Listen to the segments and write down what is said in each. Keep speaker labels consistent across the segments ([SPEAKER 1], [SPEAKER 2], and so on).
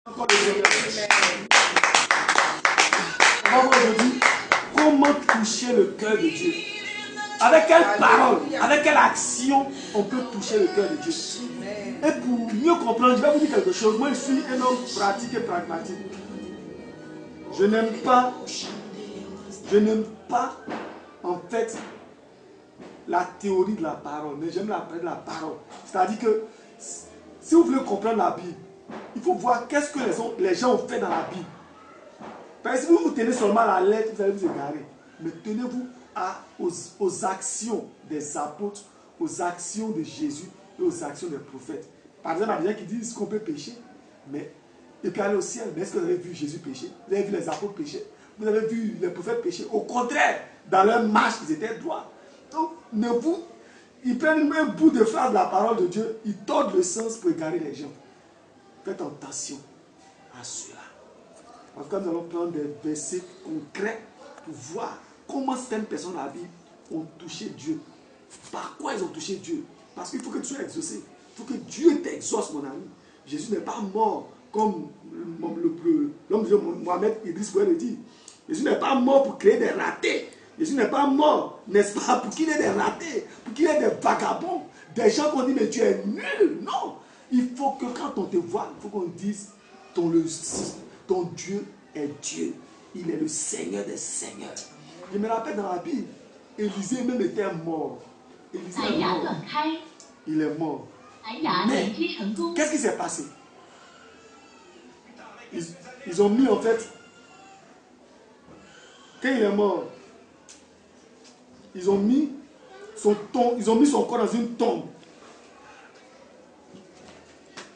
[SPEAKER 1] Encore le Seigneur. On va voir aujourd'hui comment toucher le cœur de Dieu. Avec quelle parole, avec quelle action on peut toucher le cœur de Dieu. Et pour mieux comprendre, je vais vous dire quelque chose. Moi, je suis un homme pratique et pragmatique. Je n'aime pas en fait la théorie de la parole, mais j'aime la parole. C'est-à-dire que si vous voulez comprendre la Bible, il faut voir qu'est-ce que les gens ont fait dans la Bible. Parce que si vous tenez seulement la lettre, vous allez vous égarer. Mais tenez-vous aux actions des apôtres, aux actions de Jésus et aux actions des prophètes. Par exemple, il y a des gens qui disent qu'on peut pécher, mais il peut aller au ciel. Mais est-ce que vous avez vu Jésus pécher? Vous avez vu les apôtres pécher? Vous avez vu les prophètes pécher? Au contraire, dans leur marche, ils étaient droits. Donc, ils prennent un bout de phrase de la parole de Dieu, ils tordent le sens pour égarer les gens. Faites attention à cela. En tout cas, nous allons prendre des versets concrets pour voir comment certaines personnes dans la Bible ont touché Dieu. Par quoi ils ont touché Dieu? Parce qu'il faut que tu sois exaucé. Il faut que Dieu t'exauce, mon ami. Jésus n'est pas mort comme l'homme de Mohamed Idriss pourrait le dire. Jésus n'est pas mort pour créer des ratés. Jésus n'est pas mort, n'est-ce pas, pour qu'il ait des ratés, pour qu'il ait des vagabonds, des gens qu'on dit mais tu es nul. Non. Il faut que quand on te voit, il faut qu'on dise ton Dieu est Dieu. Il est le Seigneur des Seigneurs. Je me rappelle dans la Bible, Élisée même était mort. Élisée est mort. Il est mort. Mais qu'est-ce qui s'est passé? Ils ont mis en fait, quand il est mort, ils ont mis son corps dans une tombe.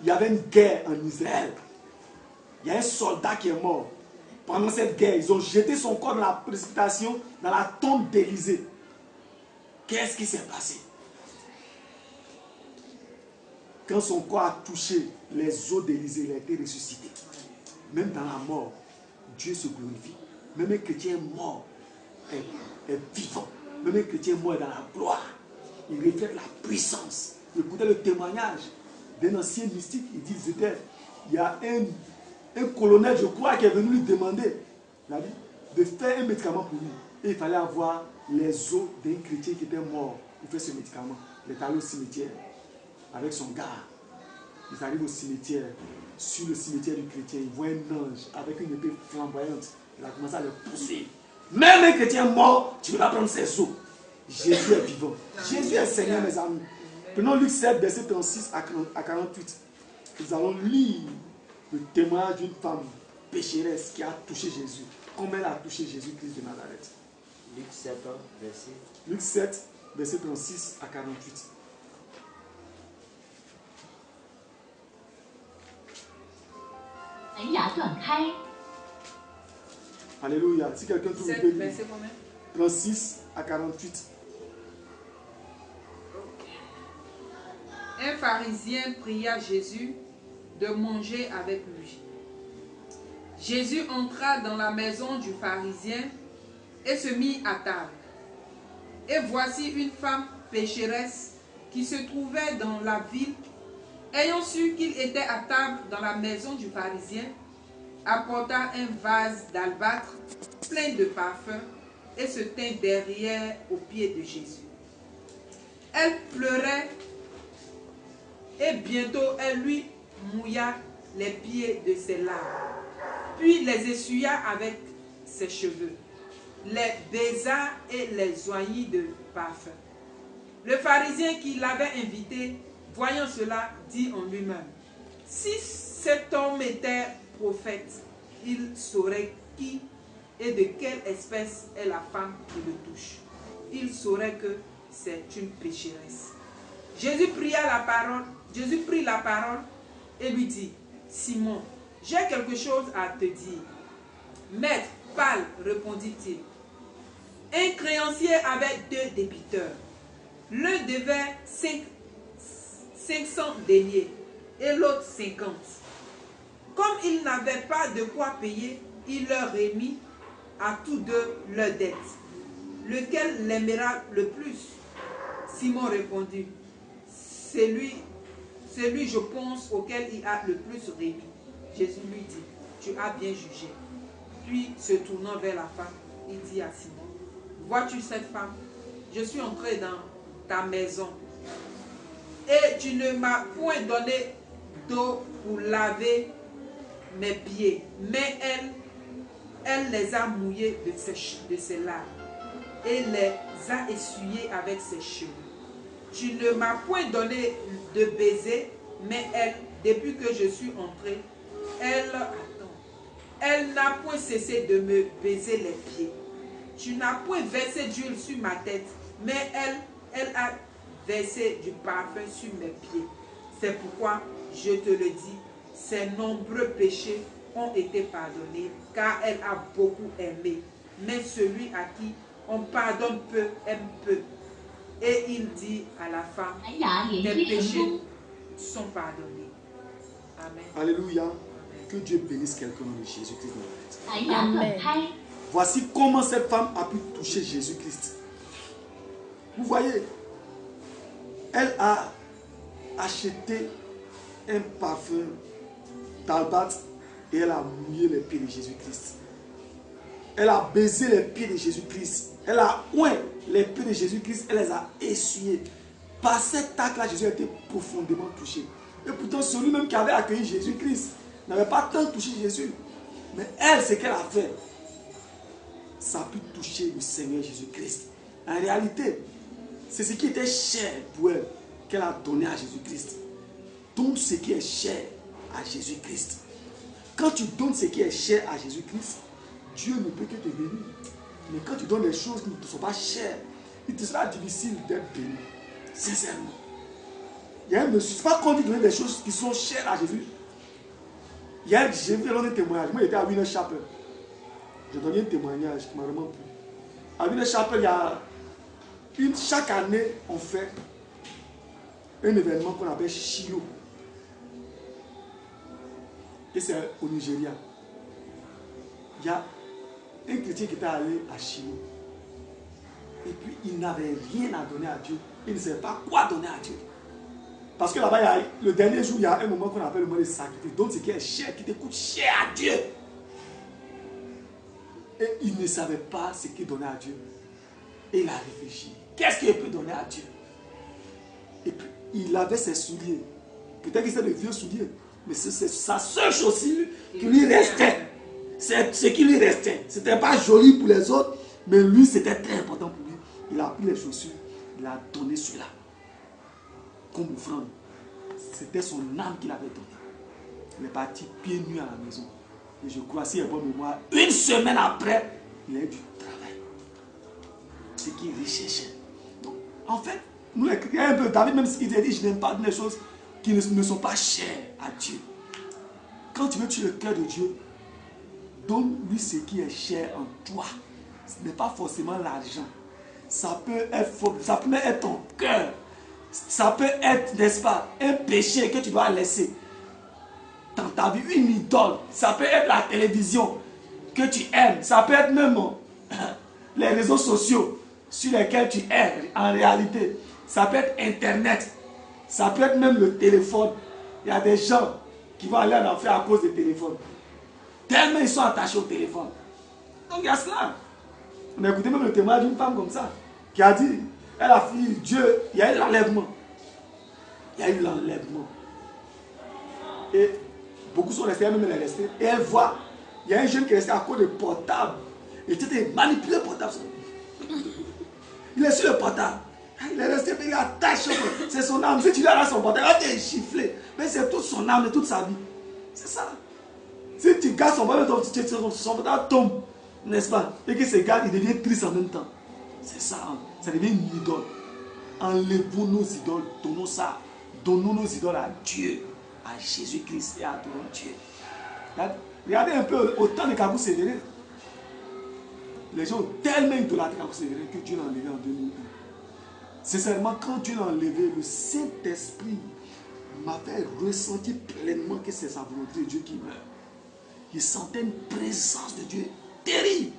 [SPEAKER 1] Il y avait une guerre en Israël. Il y a un soldat qui est mort. Pendant cette guerre, ils ont jeté son corps dans la précipitation, dans la tombe d'Élysée. Qu'est-ce qui s'est passé? Quand son corps a touché les os d'Élysée, il a été ressuscité. Même dans la mort, Dieu se glorifie. Même un chrétien mort est vivant. Même un chrétien mort est dans la gloire. Il reflète la puissance. Écoutez le témoignage d'un ancien mystique. Il y a un colonel, je crois, qui est venu lui demander de faire un médicament pour lui. Et il fallait avoir les os d'un chrétien qui était mort pour faire ce médicament. Il est allé au cimetière avec son gars. Ils arrivent au cimetière. Sur le cimetière du chrétien, il voit un ange avec une épée flamboyante. Il a commencé à le poursuivre. Même un chrétien mort, tu peux pas prendre ses os. Jésus est vivant. Jésus est Seigneur, mes amis. Prenons Luc 7, verset 36 à 48. Nous allons lire le témoignage d'une femme pécheresse qui a touché Jésus. Comment elle a touché Jésus-Christ de Nazareth. Luc 7, verset 36 à 48. Alléluia. Si quelqu'un trouve le lire. 36 à 48.
[SPEAKER 2] Un pharisien pria Jésus de manger avec lui. Jésus entra dans la maison du pharisien et se mit à table. Et voici une femme pécheresse qui se trouvait dans la ville, ayant su qu'il était à table dans la maison du pharisien, apporta un vase d'albâtre plein de parfums et se tint derrière aux pieds de Jésus. Elle pleurait et bientôt elle lui mouilla les pieds de ses larmes, puis les essuya avec ses cheveux, les baisa et les oignit de parfum. Le pharisien qui l'avait invité, voyant cela, dit en lui-même: si cet homme était prophète, il saurait qui et de quelle espèce est la femme qui le touche. Il saurait que c'est une pécheresse. Jésus prit la parole et lui dit: Simon, j'ai quelque chose à te dire. Maître, parle, répondit-il. Un créancier avait 2 débiteurs. L'un devait 500 deniers et l'autre 50. Comme ils n'avaient pas de quoi payer, il leur remit à tous deux leurs dettes. Lequel l'aimera le plus? Simon répondit: celui, je pense, auquel il a le plus remis. Jésus lui dit, tu as bien jugé. Puis, se tournant vers la femme, il dit à Simon, vois-tu cette femme? Je suis entré dans ta maison et tu ne m'as point donné d'eau pour laver mes pieds, mais elle les a mouillés de ses larmes et les a essuyés avec ses cheveux. Tu ne m'as point donné de baiser, mais elle, depuis que je suis entré, elle n'a point cessé de me baiser les pieds. Tu n'as point versé d'huile sur ma tête, mais elle a versé du parfum sur mes pieds. C'est pourquoi je te le dis, ses nombreux péchés ont été pardonnés, car elle a beaucoup aimé. Mais celui à qui on pardonne peu, aime peu. Et il dit à la femme, tes péchés sont pardonnés. Amen.
[SPEAKER 1] Alléluia.
[SPEAKER 2] Amen.
[SPEAKER 1] Que Dieu bénisse quelqu'un de Jésus-Christ dans la tête.
[SPEAKER 3] Amen.
[SPEAKER 1] Voici comment cette femme a pu toucher Jésus-Christ. Vous voyez, elle a acheté un parfum d'albâtre et elle a mouillé les pieds de Jésus-Christ. Elle a baisé les pieds de Jésus-Christ. Elle a oint les pieds de Jésus-Christ. Elle les a essuyés. Par cet acte-là, Jésus a été profondément touché. Et pourtant, celui-même qui avait accueilli Jésus-Christ n'avait pas tant touché Jésus. Mais elle, ce qu'elle a fait, ça a pu toucher le Seigneur Jésus-Christ. En réalité, c'est ce qui était cher pour elle qu'elle a donné à Jésus-Christ. Donne ce qui est cher à Jésus-Christ. Quand tu donnes ce qui est cher à Jésus-Christ, Dieu ne peut que te bénir. Mais quand tu donnes des choses qui ne te sont pas chères, il te sera difficile d'être béni. Sincèrement. Il y a un monsieur, c'est pas qu'on dit de donner des choses qui sont chères à Jésus. J'ai vu un témoignage. Moi, j'étais à Winner Chapel. J'ai donné un témoignage qui m'a vraiment plu. À Winner Chapel, il y a chaque année, on fait un événement qu'on appelle Shiloh. Et c'est au Nigeria. Il y a un chrétien qui était allé à Shiloh. Et puis, il n'avait rien à donner à Dieu. Il ne savait pas quoi donner à Dieu. Parce que là-bas, le dernier jour, il y a un moment qu'on appelle le moment de sacrifice. Donc, ce qui est cher, qui te coûte cher à Dieu. Et il ne savait pas ce qu'il donnait à Dieu. Et il a réfléchi. Qu'est-ce qu'il peut donner à Dieu? Et puis, il avait ses souliers. Peut-être que c'était de vieux souliers. Mais c'est sa seule chaussure qui lui restait. C'est ce qui lui restait. Ce n'était pas joli pour les autres, mais lui, c'était très important pour lui. Il a pris les chaussures, il a donné cela comme offrande. C'était son âme qu'il avait donné. Il est parti pieds nus à la maison. Et je crois, si il y a bonne mémoire, une semaine après, il a eu du travail. Ce qu'il recherchait. Donc, en fait, nous les chrétiens, un peu, David, même s'il a dit, je n'aime pas des choses qui ne sont pas chères à Dieu. Quand tu veux tuer le cœur de Dieu, donne-lui ce qui est cher en toi. Ce n'est pas forcément l'argent. Ça peut être ton cœur. Ça peut être, n'est-ce pas, un péché que tu dois laisser dans ta vie, une idole. Ça peut être la télévision que tu aimes. Ça peut être même les réseaux sociaux sur lesquels tu es en réalité. Ça peut être Internet. Ça peut être même le téléphone. Il y a des gens qui vont aller en enfer à cause des téléphones. Tellement ils sont attachés au téléphone. Donc il y a cela. On a écouté même le témoignage d'une femme comme ça, qui a dit, elle a fait Dieu, il y a eu l'enlèvement. Il y a eu l'enlèvement. Et beaucoup sont restés, elle-même elle est restée. Et elle voit, il y a un jeune qui est resté à cause de portable. Il était manipulé le portable. Il est sur le portable. Il est resté, il est attaché. C'est son âme. Si tu lui as son portable, il va te chiffler. Mais c'est toute son âme et toute sa vie. C'est ça. Si tu gardes son portable, son portable tombe. N'est-ce pas? Et que ce gars, il devient triste en même temps. C'est ça. Ça devient une idole. Enlevons nos idoles. Donnons ça. Donnons nos idoles à Dieu. À Jésus-Christ et adorons Dieu. Regardez un peu au temps de Kabou Sévéré. Les gens ont tellement idolâtré Kabou Sévéré que Dieu l'a enlevé en 2001. Sincèrement, quand Dieu l'a enlevé, le Saint-Esprit m'a fait ressentir pleinement que c'est sa volonté de Dieu qui meurt. Il sentait une présence de Dieu terrible.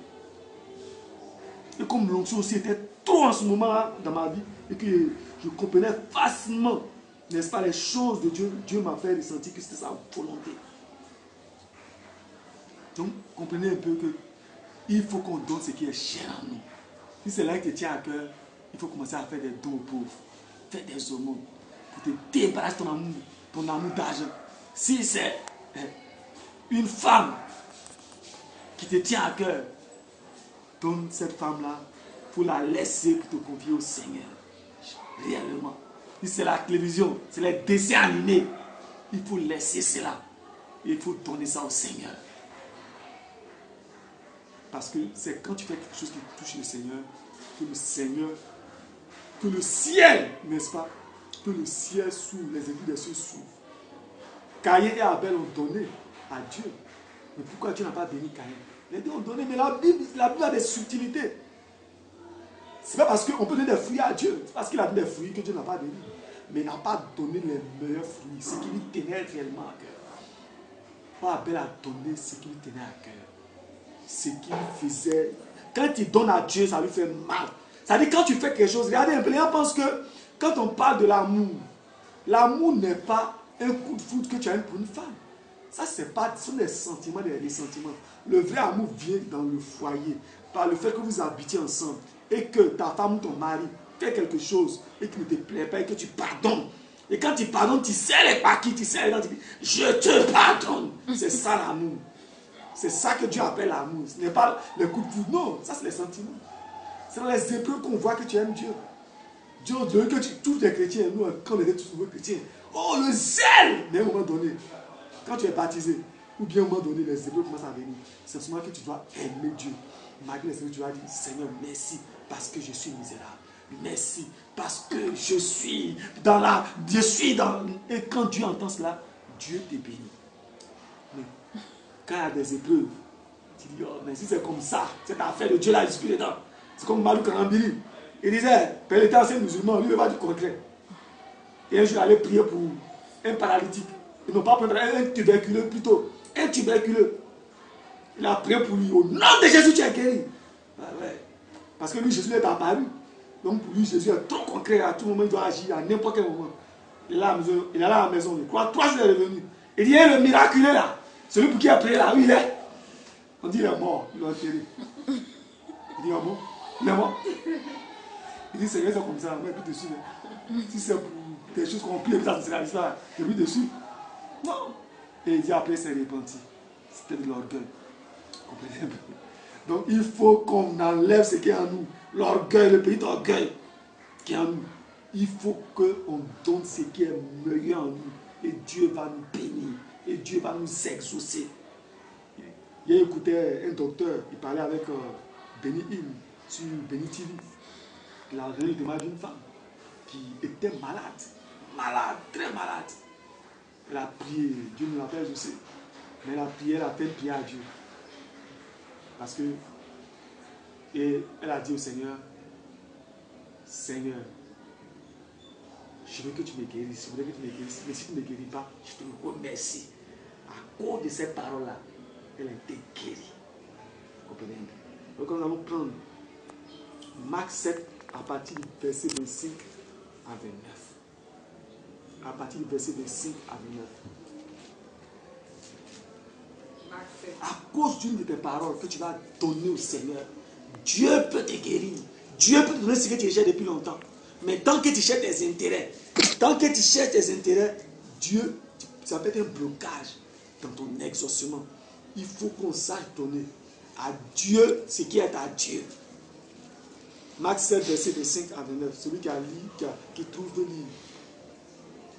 [SPEAKER 1] Et comme l'onction aussi était trop en ce moment dans ma vie, et que je comprenais facilement, n'est-ce pas, les choses de Dieu, Dieu m'a fait ressentir que c'était sa volonté. Donc, comprenez un peu que il faut qu'on donne ce qui est cher en nous. Si c'est là qui te tient à cœur, il faut commencer à faire des dons aux pauvres, faire des aumônes, pour te débarrasser ton amour d'argent. Si c'est une femme qui te tient à cœur, donne cette femme-là pour la laisser, pour te confier au Seigneur. Réellement. Si c'est la télévision, c'est les dessins animés, il faut laisser cela. Il faut donner ça au Seigneur. Parce que c'est quand tu fais quelque chose qui touche le Seigneur, que le ciel, n'est-ce pas, que le ciel s'ouvre, les écluses des cieux s'ouvrent. Caïn et Abel ont donné à Dieu. Mais pourquoi Dieu n'a pas béni Caïn? Les deux ont donné, mais la Bible a des subtilités. C'est pas parce qu'on peut donner des fruits à Dieu, c'est parce qu'il a donné des fruits que Dieu n'a pas béni. Mais il n'a pas donné les meilleurs fruits, ce qui lui tenait réellement à cœur. Abel a donné ce qui lui tenait à cœur. Ce qui lui faisait. Quand il donne à Dieu, ça lui fait mal. C'est-à-dire quand tu fais quelque chose, regardez un peu, les gens pensent que quand on parle de l'amour, l'amour n'est pas un coup de foudre que tu as pour une femme. Ça, ce sont des sentiments, des sentiments. Le vrai amour vient dans le foyer, par le fait que vous habitez ensemble et que ta femme ou ton mari fait quelque chose et qui ne te plaît pas et que tu pardonnes. Et quand tu pardonnes, tu serres les paquets, tu serres les dents, tu dis « Je te pardonne ». C'est ça l'amour. C'est ça que Dieu appelle l'amour. Ce n'est pas le coup de foudre, non, ça c'est les sentiments. C'est dans les épreuves qu'on voit que tu aimes Dieu. Dieu, que tu tous les chrétiens, nous, quand on était tous nouveaux chrétiens, oh le zèle! Mais à un moment donné, quand tu es baptisé, ou bien à un moment donné, les épreuves commencent à venir, c'est seulement que tu dois aimer Dieu. Malgré les épreuves, tu dois dire, Seigneur, merci, parce que je suis misérable. Merci, parce que je suis dans Et quand Dieu entend cela, Dieu te bénit. Mais quand il y a des épreuves, tu dis, oh, mais si c'est comme ça, cette affaire de Dieu là, il se dedans. C'est comme Malou Karambili. Il disait, Père était ancien musulman, lui, il va du contraire. Et un jour, il allait prier pour un paralytique. Ils n'ont pas pris un tuberculeux plutôt. Un tuberculeux. Il a prié pour lui. Au nom de Jésus, tu es guéri. Ah ouais. Parce que lui, Jésus est apparu. Donc pour lui, Jésus est trop concret. À tout moment, il doit agir à n'importe quel moment. Il est à la maison. Il croit 3 jours, il est revenu. Il dit, le miraculeux là. Celui pour qui a prié là, où il est? On dit, il est mort. Il l'a enterré. Il dit, ah bon? Il est mort. Il dit, Seigneur, c'est comme ça. On met plus dessus. Si c'est pour des choses qu'on prie, ça se réalise pas. Il est plus dessus. Non. Et il dit, après, c'est repenti. C'était de l'orgueil. Comprenez un peu? Donc, il faut qu'on enlève ce qui est en nous. L'orgueil, le pays d'orgueil qui est en nous. Il faut qu'on donne ce qui est meilleur en nous. Et Dieu va nous bénir. Et Dieu va nous exaucer. J'ai écouté un docteur, il parlait avec Benny Hinn sur Benny TV. Il a rendu le témoignage d'une femme qui était malade. Malade, très malade. Elle a prié, Dieu nous l'appelle, je sais. Mais elle a prié, elle a fait prier à Dieu. Parce que, et elle a dit au Seigneur, Seigneur, je veux que tu me guérisses, je veux que tu me guérisses, mais si tu ne me guéris pas, je te remercie. À cause de cette parole-là, elle a été guérie. Vous comprenez? Donc nous allons prendre Marc 7 à partir du verset 25 à 29. À partir du verset 25 à 29. À cause d'une de tes paroles que tu vas donner au Seigneur, Dieu peut te guérir. Dieu peut te donner ce que tu cherches depuis longtemps. Mais tant que tu cherches tes intérêts, Dieu, ça peut être un blocage dans ton exaucement. Il faut qu'on sache donner à Dieu ce qui est à Dieu. Marc 7, verset 25 à 29. Celui qui a lu, qui trouve de lire.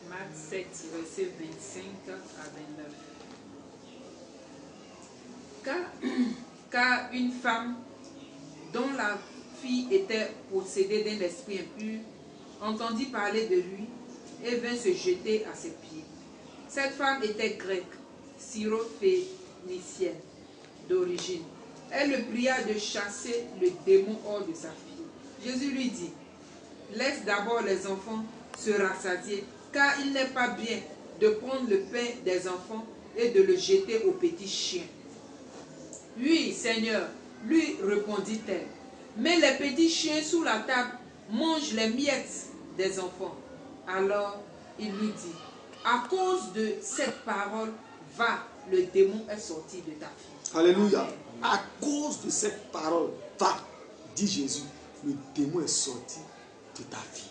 [SPEAKER 2] Marc 7, verset 25 à 29. Car une femme dont la fille était possédée d'un esprit impur entendit parler de lui et vint se jeter à ses pieds. Cette femme était grecque, syrophénicienne d'origine. Elle le pria de chasser le démon hors de sa fille. Jésus lui dit, laisse d'abord les enfants se rassasier, car il n'est pas bien de prendre le pain des enfants et de le jeter aux petits chiens. Oui, Seigneur, lui répondit-elle, mais les petits chiens sous la table mangent les miettes des enfants. Alors il lui dit, à cause de cette parole, va, le démon est sorti de ta fille.
[SPEAKER 1] Alléluia.
[SPEAKER 2] Amen.
[SPEAKER 1] À cause de cette parole, va, dit Jésus, le démon est sorti de ta vie.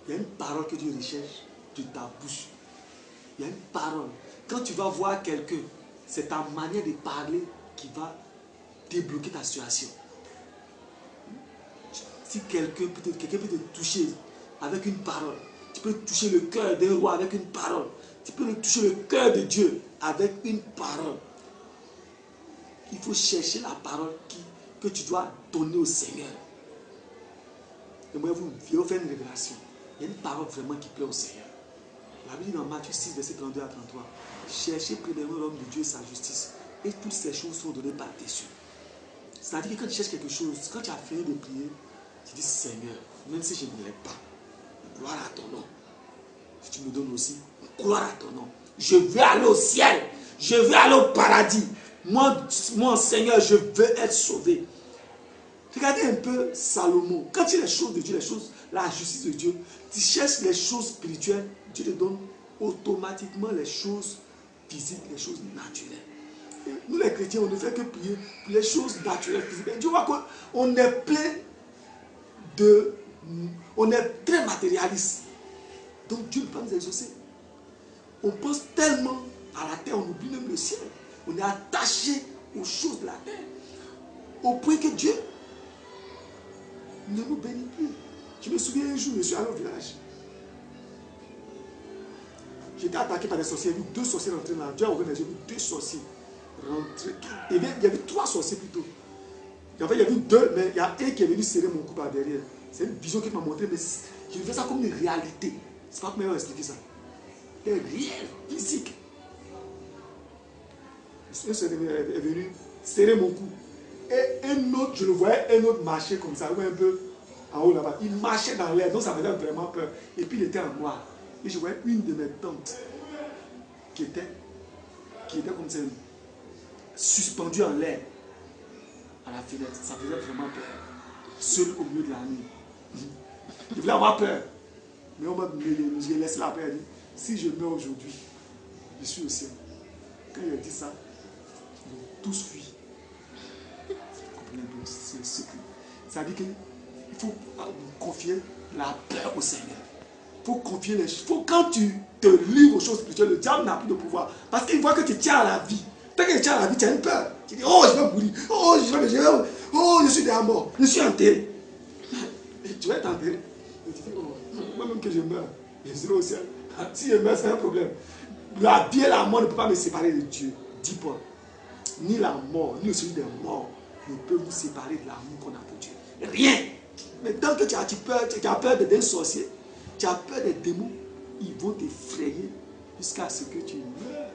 [SPEAKER 1] Il y a une parole que Dieu recherche de ta bouche. Il y a une parole. Quand tu vas voir quelqu'un, c'est ta manière de parler qui va débloquer ta situation. Si quelqu'un peut te toucher avec une parole, tu peux toucher le cœur d'un roi avec une parole. Tu peux toucher le cœur de Dieu avec une parole. Il faut chercher la parole que tu dois donner au Seigneur. Et moi, je vais vous faire une révélation. Il y a une parole vraiment qui plaît au Seigneur. La Bible dit dans Matthieu 6, verset 32 à 33. Cherchez premièrement l'homme de Dieu et sa justice. Et toutes ces choses sont données par-dessus. C'est-à-dire que quand tu cherches quelque chose, quand tu as fini de prier, tu dis Seigneur, même si je ne l'ai pas, gloire à ton nom. Si tu me donnes aussi, gloire à ton nom. Je veux aller au ciel. Je veux aller au paradis. Moi, Seigneur, je veux être sauvé. Regardez un peu Salomon. Quand tu as les choses de Dieu, la justice de Dieu, tu cherches les choses spirituelles, Dieu te donne automatiquement les choses physiques, les choses naturelles. Et nous les chrétiens, on ne fait que prier pour les choses naturelles, physiques. Dieu voit qu'on est plein de... On est très matérialiste. Donc Dieu ne peut pas nous exaucer. On pense tellement à la terre, on oublie même le ciel. On est attaché aux choses de la terre. Au point que Dieu ne nous bénit plus. Je me souviens un jour, je suis allé au village. J'étais attaqué par des sorciers. Il y a eu 2 sorciers rentrés là. Dieu a ouvert les yeux, j'ai vu 2 sorciers rentrer. Et bien, il y avait 3 sorciers plutôt. En fait, il y avait 2, mais il y a un qui est venu serrer mon cou par derrière. C'est une vision qu'il m'a montré, mais je fais ça comme une réalité. C'est pas comment expliquer ça. C'est réel, physique. Un seul est venu serrer mon cou. Et un autre, je le voyais, un autre marcher comme ça, un peu en haut là-bas. Il marchait dans l'air, donc ça me faisait vraiment peur. Et puis il était en noir. Et je voyais une de mes tantes qui était comme ça, suspendue en l'air à la fenêtre. Ça faisait vraiment peur. Seul au milieu de la nuit. Je voulais avoir peur. Mais on m'a laissé la paix. Elle dit, si je meurs aujourd'hui, je suis au ciel. Quand il a dit ça, ils ont tous fui. C'est ce que. Ça veut dire qu'il faut confier la peur au Seigneur. Il faut confier les choses. Quand tu te livres aux choses spirituelles, le diable n'a plus de pouvoir. Parce qu'il voit que tu tiens à la vie. Tant que tu tiens à la vie, tu as une peur. Tu dis, oh, je vais mourir. Oh, je suis déjà mort. Je suis enterré. Et tu vas être enterré. Et tu dis, oh, moi-même que je meurs, je serai au ciel. Si je meurs, c'est un problème. La vie et la mort ne peuvent pas me séparer de Dieu. Dis pas. Ni la mort, ni celui des morts ne peut nous séparer de l'amour qu'on a pour Dieu. Rien. Mais tant que tu as peur d'un sorcier, tu as peur des démons, ils vont t'effrayer jusqu'à ce que tu meurs.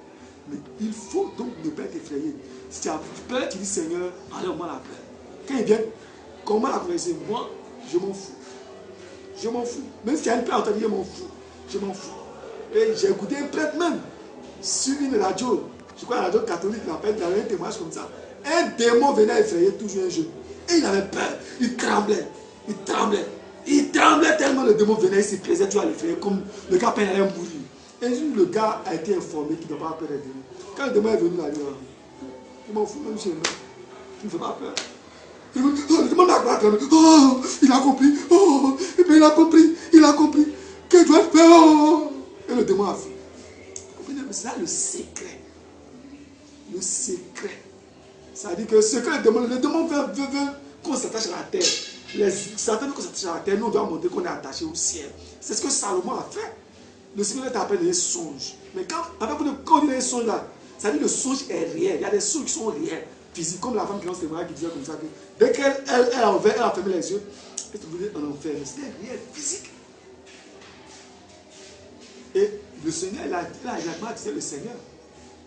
[SPEAKER 1] Mais il faut donc ne pas t'effrayer. Si tu as peur, tu dis Seigneur, enlève-moi la peur. Quand ils viennent, comment la converser? Moi, je m'en fous. Je m'en fous. Même si tu as une peur, on t'a dit, je m'en fous. Je m'en fous. Et j'ai écouté un prêtre même sur une radio. Je crois la radio catholique, il avait un témoignage comme ça. Un démon venait effrayer toujours un jeune. Et il avait peur. Il tremblait. Il tremblait. Il tremblait tellement le démon venait, il se plaisait toujours à l'effrayer comme le gars allait mourir. Et le gars a été informé qu'il ne doit pas peur des démons. Quand le démon est venu là, il m'en fout même chez moi. Tu ne fais pas peur. Le démon n'a pas tremblé. Oh, il a compris. Oh, et puis il a compris. Il a compris. Que doit faire. Oh. Et le démon a fait. C'est là le secret. Le secret. Ça veut dire que ce que le démon veut qu'on s'attache à la terre. Certains veulent qu'on s'attache à la terre, nous on doit montrer qu'on est attaché au ciel. C'est ce que Salomon a fait. Le Seigneur t'appelle des songes. Mais quand on dit des songes là, ça veut dire que le songe est réel. Il y a des songes qui sont réels, physiques, comme la femme qui lance les bras qui disait comme ça que dès qu'elle a fermé les yeux, elle se trouvait en enfer. Mais c'était réel, physique. Et le Seigneur, il a dit le Seigneur,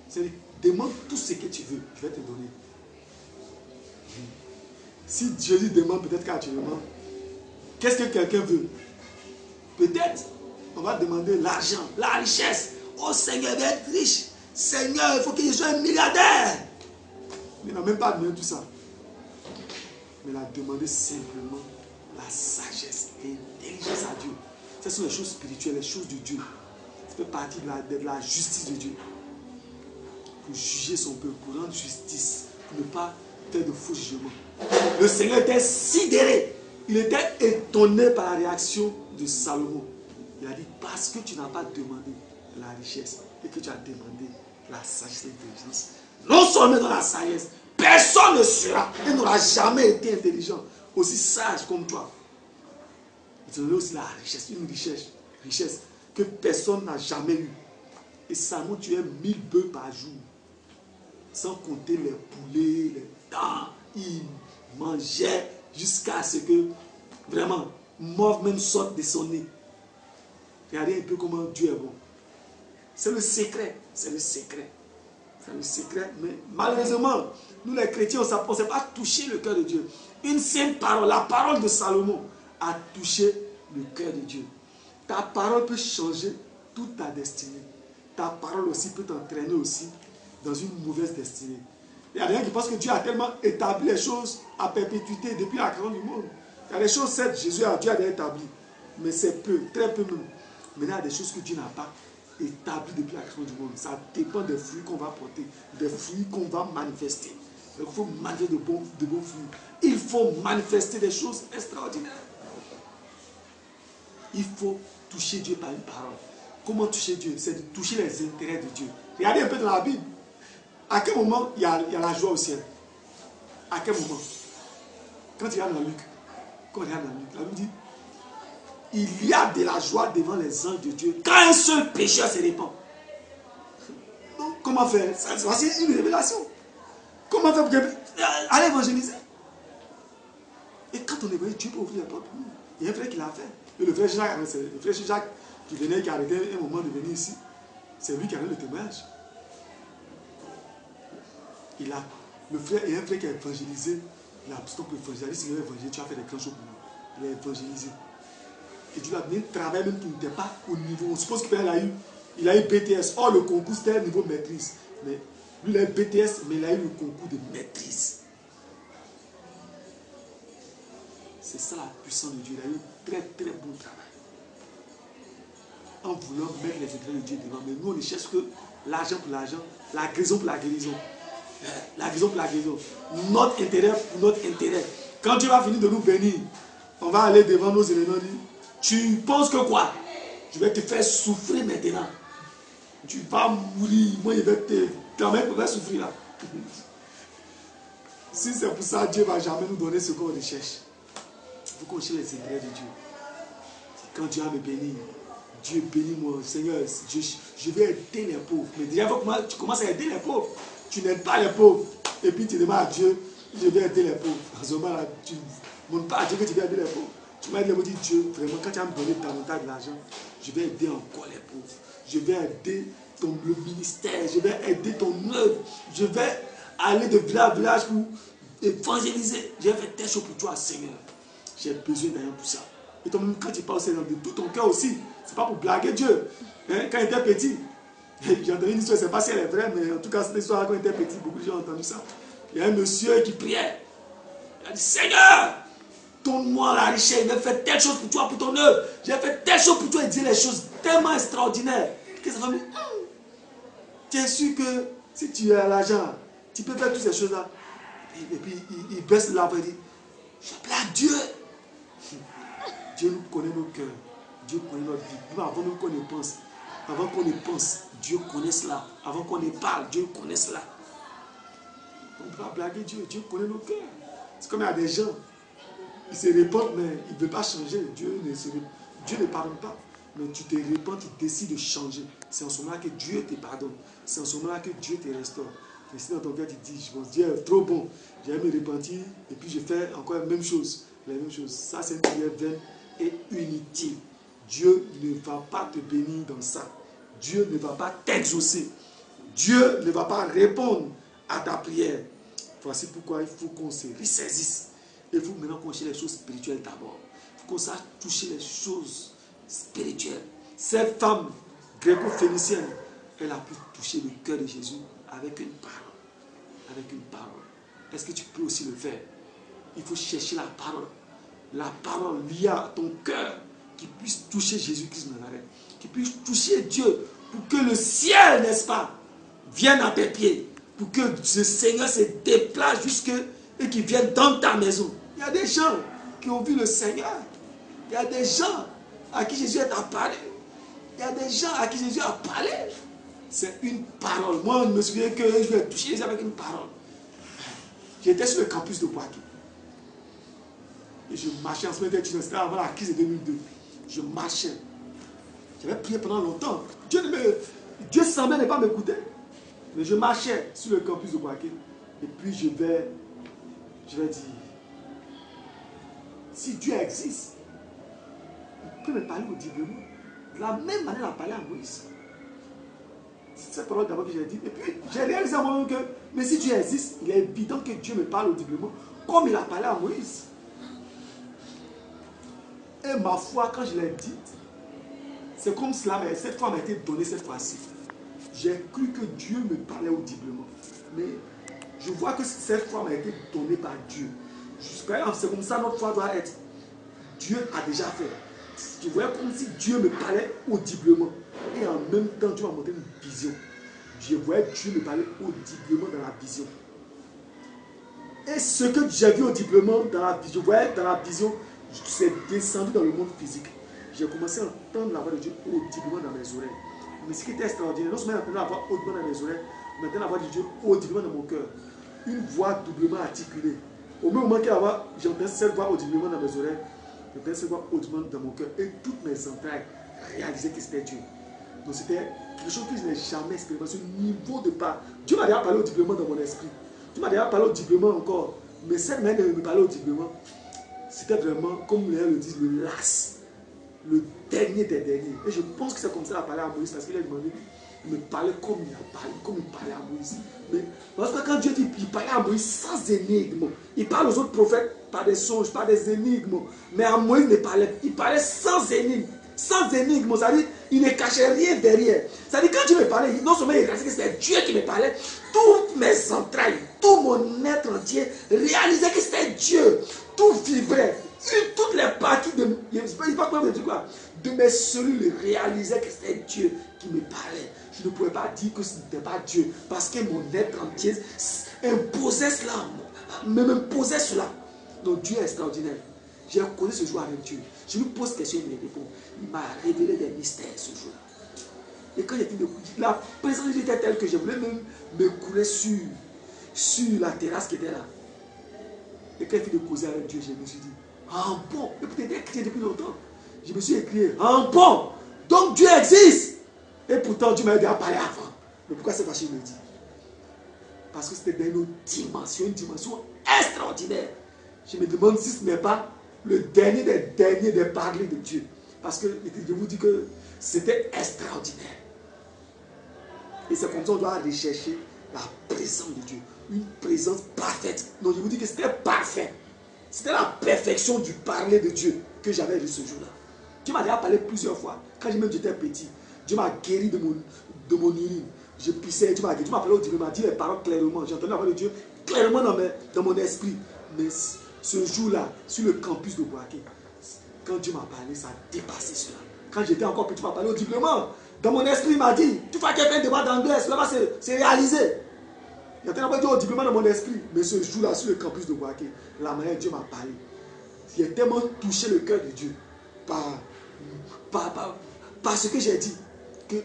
[SPEAKER 1] c'est demande tout ce que tu veux, je vais te donner. Si Jésus demande peut-être qu'actuellement, qu'est-ce que quelqu'un veut? Peut-être, on va demander l'argent, la richesse. Oh Seigneur, il va être riche. Seigneur, il faut que je sois un milliardaire. Il n'a même pas demandé tout ça. Mais il a demandé simplement la sagesse et l'intelligence à Dieu. Ce sont les choses spirituelles, les choses de Dieu. Ça fait partie de la justice de Dieu. pour juger son peuple, pour rendre justice, pour ne pas faire de faux jugements. Le Seigneur était sidéré. Il était étonné par la réaction de Salomon. Il a dit, parce que tu n'as pas demandé la richesse et que tu as demandé la sagesse et l'intelligence, non seulement dans la sagesse, personne ne sera et n'aura jamais été intelligent, aussi sage comme toi. Il donne aussi la richesse, une richesse que personne n'a jamais eue. Et Salomon tuait 1000 bœufs par jour, sans compter les poulets, les dents. Il mangeait jusqu'à ce que vraiment mort même sorte de son nez. Regardez un peu comment Dieu est bon. C'est le secret, c'est le secret. C'est le secret, mais malheureusement, nous les chrétiens, on ne sait pas toucher le cœur de Dieu. Une simple parole, la parole de Salomon a touché le cœur de Dieu. Ta parole peut changer toute ta destinée. Ta parole aussi peut t'entraîner aussi dans une mauvaise destinée. Il y a des gens qui pensent que Dieu a tellement établi les choses à perpétuité depuis la création du monde. Il y a des choses, certes, Dieu a déjà établi, mais c'est peu, très peu même. Mais il y a des choses que Dieu n'a pas établies depuis la création du monde. Ça dépend des fruits qu'on va porter, des fruits qu'on va manifester. Donc, il faut manifester de bons fruits. Il faut manifester des choses extraordinaires. Il faut toucher Dieu par une parole. Comment toucher Dieu? C'est de toucher les intérêts de Dieu. Regardez un peu dans la Bible. À quel moment il y a la joie au ciel? À quel moment? Quand il y a dans Luc, la Bible dit, il y a de la joie devant les anges de Dieu quand un seul pécheur se répand. Donc, comment faire? C'est une révélation. Comment faire pour aller évangéliser? Et quand on évangélise, Dieu peut ouvrir la porte pour nous. Il y a un frère qui l'a fait. Et le frère Jacques, qui venait, qui arrêtait un moment de venir ici, c'est lui qui a donné le témoignage. Il y a un frère qui a évangélisé. Il a dit, si tu veux évangéliser, tu vas faire des grands choses pour nous. Il a évangélisé. Et Dieu a donné un travail même qui n'était pas au niveau. On suppose qu'il a eu BTS. Or, le concours, c'était un niveau maîtrise. Mais lui, il a eu BTS, mais il a eu le concours de maîtrise. C'est ça la puissance de Dieu. Il a eu un très très bon travail. En voulant mettre les intérêts de Dieu devant. Mais nous, on ne cherche que l'argent pour l'argent, la guérison pour la guérison. La guérison pour la guérison. Notre intérêt pour notre intérêt. Quand Dieu va finir de nous bénir, on va aller devant nos éléments et dire, tu penses que quoi? Je vais te faire souffrir maintenant. Tu vas mourir. Moi, je vais te... Ta mère peut faire souffrir là. Si c'est pour ça, Dieu ne va jamais nous donner ce qu'on recherche. Il faut qu'on cherche les intérêts de Dieu. Quand Dieu va me bénir, Dieu bénis-moi, Seigneur, je vais aider les pauvres. Mais déjà, tu commences à aider les pauvres. Tu n'aides pas les pauvres. Et puis tu demandes à Dieu, je vais aider les pauvres. En ce moment-là, tu ne montres pas à Dieu que tu vas aider les pauvres. Tu vas aider les pauvres, dis Dieu, vraiment, quand tu vas me donner davantage de l'argent, je vais aider encore les pauvres. Je vais aider le ministère, je vais aider ton œuvre. Je vais aller de village en village pour évangéliser. Je vais faire telle chose pour toi, Seigneur. J'ai besoin d'un pour ça. Et toi-même, quand tu parles au Seigneur de tout ton cœur aussi, c'est pas pour blaguer Dieu. Hein? Quand il était petit, j'ai entendu une histoire, je ne sais pas si elle est vraie, mais en tout cas, cette histoire, quand il était petit, beaucoup de gens ont entendu ça. Il y a un monsieur qui priait. Il a dit, Seigneur, donne-moi la richesse, je vais faire telle chose pour toi, pour ton œuvre. Je vais faire telle chose pour toi et dire les choses tellement extraordinaires. Que sa famille, tu es sûr que si tu as l'argent, tu peux faire toutes ces choses-là. Et puis, il baisse la voix et dit, j'appelle à Dieu. Dieu nous connaît nos cœurs. Dieu connaît notre vie. Avant même qu'on y pense. Avant qu'on y pense, Dieu connaît cela. Avant qu'on y parle, Dieu connaît cela. On ne peut pas blaguer Dieu. Dieu connaît nos cœurs. C'est comme il y a des gens, ils se répandent, mais ils ne veulent pas changer. Dieu ne pardonne pas. Mais tu te répands, tu décides de changer. C'est en ce moment-là que Dieu te pardonne. C'est en ce moment-là que Dieu te restaure. Mais si dans ton cœur, tu te dis, Dieu est trop bon, je vais me repentir, et puis je fais encore la même chose. La même chose. Ça, c'est une prière vaine et inutile. Dieu ne va pas te bénir dans ça. Dieu ne va pas t'exaucer. Dieu ne va pas répondre à ta prière. Voici pourquoi il faut qu'on se ressaisisse. Il faut maintenant qu'on cherche les choses spirituelles d'abord. Il faut qu'on sache toucher les choses spirituelles. Cette femme gréco-phénicienne, elle a pu toucher le cœur de Jésus avec une parole. Avec une parole. Est-ce que tu peux aussi le faire? Il faut chercher la parole. La parole liée à ton cœur qui puisse toucher Jésus-Christ de Nazareth. Qui puisse toucher Dieu pour que le ciel, n'est-ce pas, vienne à tes pieds, pour que ce Seigneur se déplace jusque et qu'il vienne dans ta maison. Il y a des gens qui ont vu le Seigneur. Il y a des gens à qui Jésus a parlé. Il y a des gens à qui Jésus a parlé. C'est une parole. Moi, je me souviens que je vais toucher Jésus avec une parole. J'étais sur le campus de Boaké. Et je marchais en semaine d'étudiant. C'était avant la crise de 2002. Je marchais. J'avais prié pendant longtemps. Dieu semblait ne pas m'écouter. Mais je marchais sur le campus de Boaké. Et puis je vais dire, si Dieu existe, il peut me parler audiblement. De la même manière, il a parlé à Moïse. C'est cette parole d'abord que j'ai dit. Et puis j'ai réalisé à moi-même que, mais si Dieu existe, il est évident que Dieu me parle audiblement, comme il a parlé à Moïse. Et ma foi, quand je l'ai dite, c'est comme cela, mais cette foi m'a été donnée cette fois-ci. J'ai cru que Dieu me parlait audiblement. Mais je vois que cette foi m'a été donnée par Dieu. C'est comme ça notre foi doit être. Dieu a déjà fait. Je voyais comme si Dieu me parlait audiblement. Et en même temps, Dieu m'a montré une vision. Je voyais Dieu me parler audiblement dans la vision. Et ce que j'ai vu audiblement dans la vision, je voyais dans la vision, c'est descendu dans le monde physique. J'ai commencé à entendre la voix de Dieu audiblement dans mes oreilles. Mais ce qui était extraordinaire, non seulement j'entendais la voix audiblement dans mes oreilles, mais j'entendais la voix de Dieu audiblement dans mon cœur. Une voix doublement articulée. Au même moment que j'entendais cette voix audiblement dans mes oreilles, j'entendais cette voix audiblement dans mon cœur. Et toutes mes entrailles réalisaient que c'était Dieu. Donc c'était quelque chose que je n'ai jamais expérimenté. Ce niveau de part. Dieu m'a déjà parlé audiblement dans mon esprit. Dieu m'a déjà parlé audiblement encore. Mais cette manière de me parler audiblement, c'était vraiment, comme les gens le disent, le las. Le dernier des derniers. Et je pense que c'est comme ça qu'il a parlé à Moïse, parce qu'il a demandé de me parler comme il a parlé, comme il parlait à Moïse. Mais parce que quand Dieu dit qu'il parlait à Moïse sans énigme, il parle aux autres prophètes par des songes, par des énigmes. Mais à Moïse, il parlait sans énigme. Sans énigme, ça dit, il ne cachait rien derrière. Ça dit, quand Dieu me parlait, non seulement il réalisait que c'était Dieu qui me parlait, toutes mes entrailles, tout mon être entier réalisait que c'était Dieu. Tout vibrait. Toutes les parties de mes cellules réalisaient que c'était Dieu qui me parlait. Je ne pouvais pas dire que ce n'était pas Dieu, parce que mon être entier imposait cela, m'imposait cela. Donc Dieu est extraordinaire. J'ai connu ce jour avec Dieu. Je lui pose question, il me répond. Il m'a révélé des mystères ce jour-là. Et quand j'ai fini de courir, la présence de Dieu était telle que je voulais même me couler sur la terrasse qui était là. Et quand j'ai fini de causer avec Dieu, je me suis dit, ah bon, et peut-être écrit depuis longtemps. Je me suis écrit, ah bon, donc Dieu existe. Et pourtant Dieu m'avait déjà parlé avant. Mais pourquoi cette fois-ci il me dit? Parce que c'était dans une dimension extraordinaire. Je me demande si ce n'est pas le dernier des derniers des parler de Dieu. Parce que je vous dis que c'était extraordinaire. Et c'est comme ça qu'on doit rechercher la présence de Dieu. Une présence parfaite. Donc je vous dis que c'était parfait. C'était la perfection du parler de Dieu que j'avais vu ce jour-là. Dieu m'a déjà parlé plusieurs fois. Quand j'étais petit, Dieu m'a guéri de mon urine. Je pissais, Dieu m'a parlé au Dieu, il m'a dit les paroles clairement. J'ai entendu la voix de Dieu clairement dans mon esprit. Mais ce jour-là, sur le campus de Boaké, quand Dieu m'a parlé, ça a dépassé cela. Quand j'étais encore petit, tu m'as parlé audiblement. Dans mon esprit, il m'a dit, tu vas faire un débat d'anglais, cela va se réaliser. Il y a tellement Dieu audiblement dans mon esprit. Mais ce jour-là, sur le campus de Boaké, la manière dont Dieu m'a parlé, j'ai tellement touché le cœur de Dieu par ce que j'ai dit, qu'il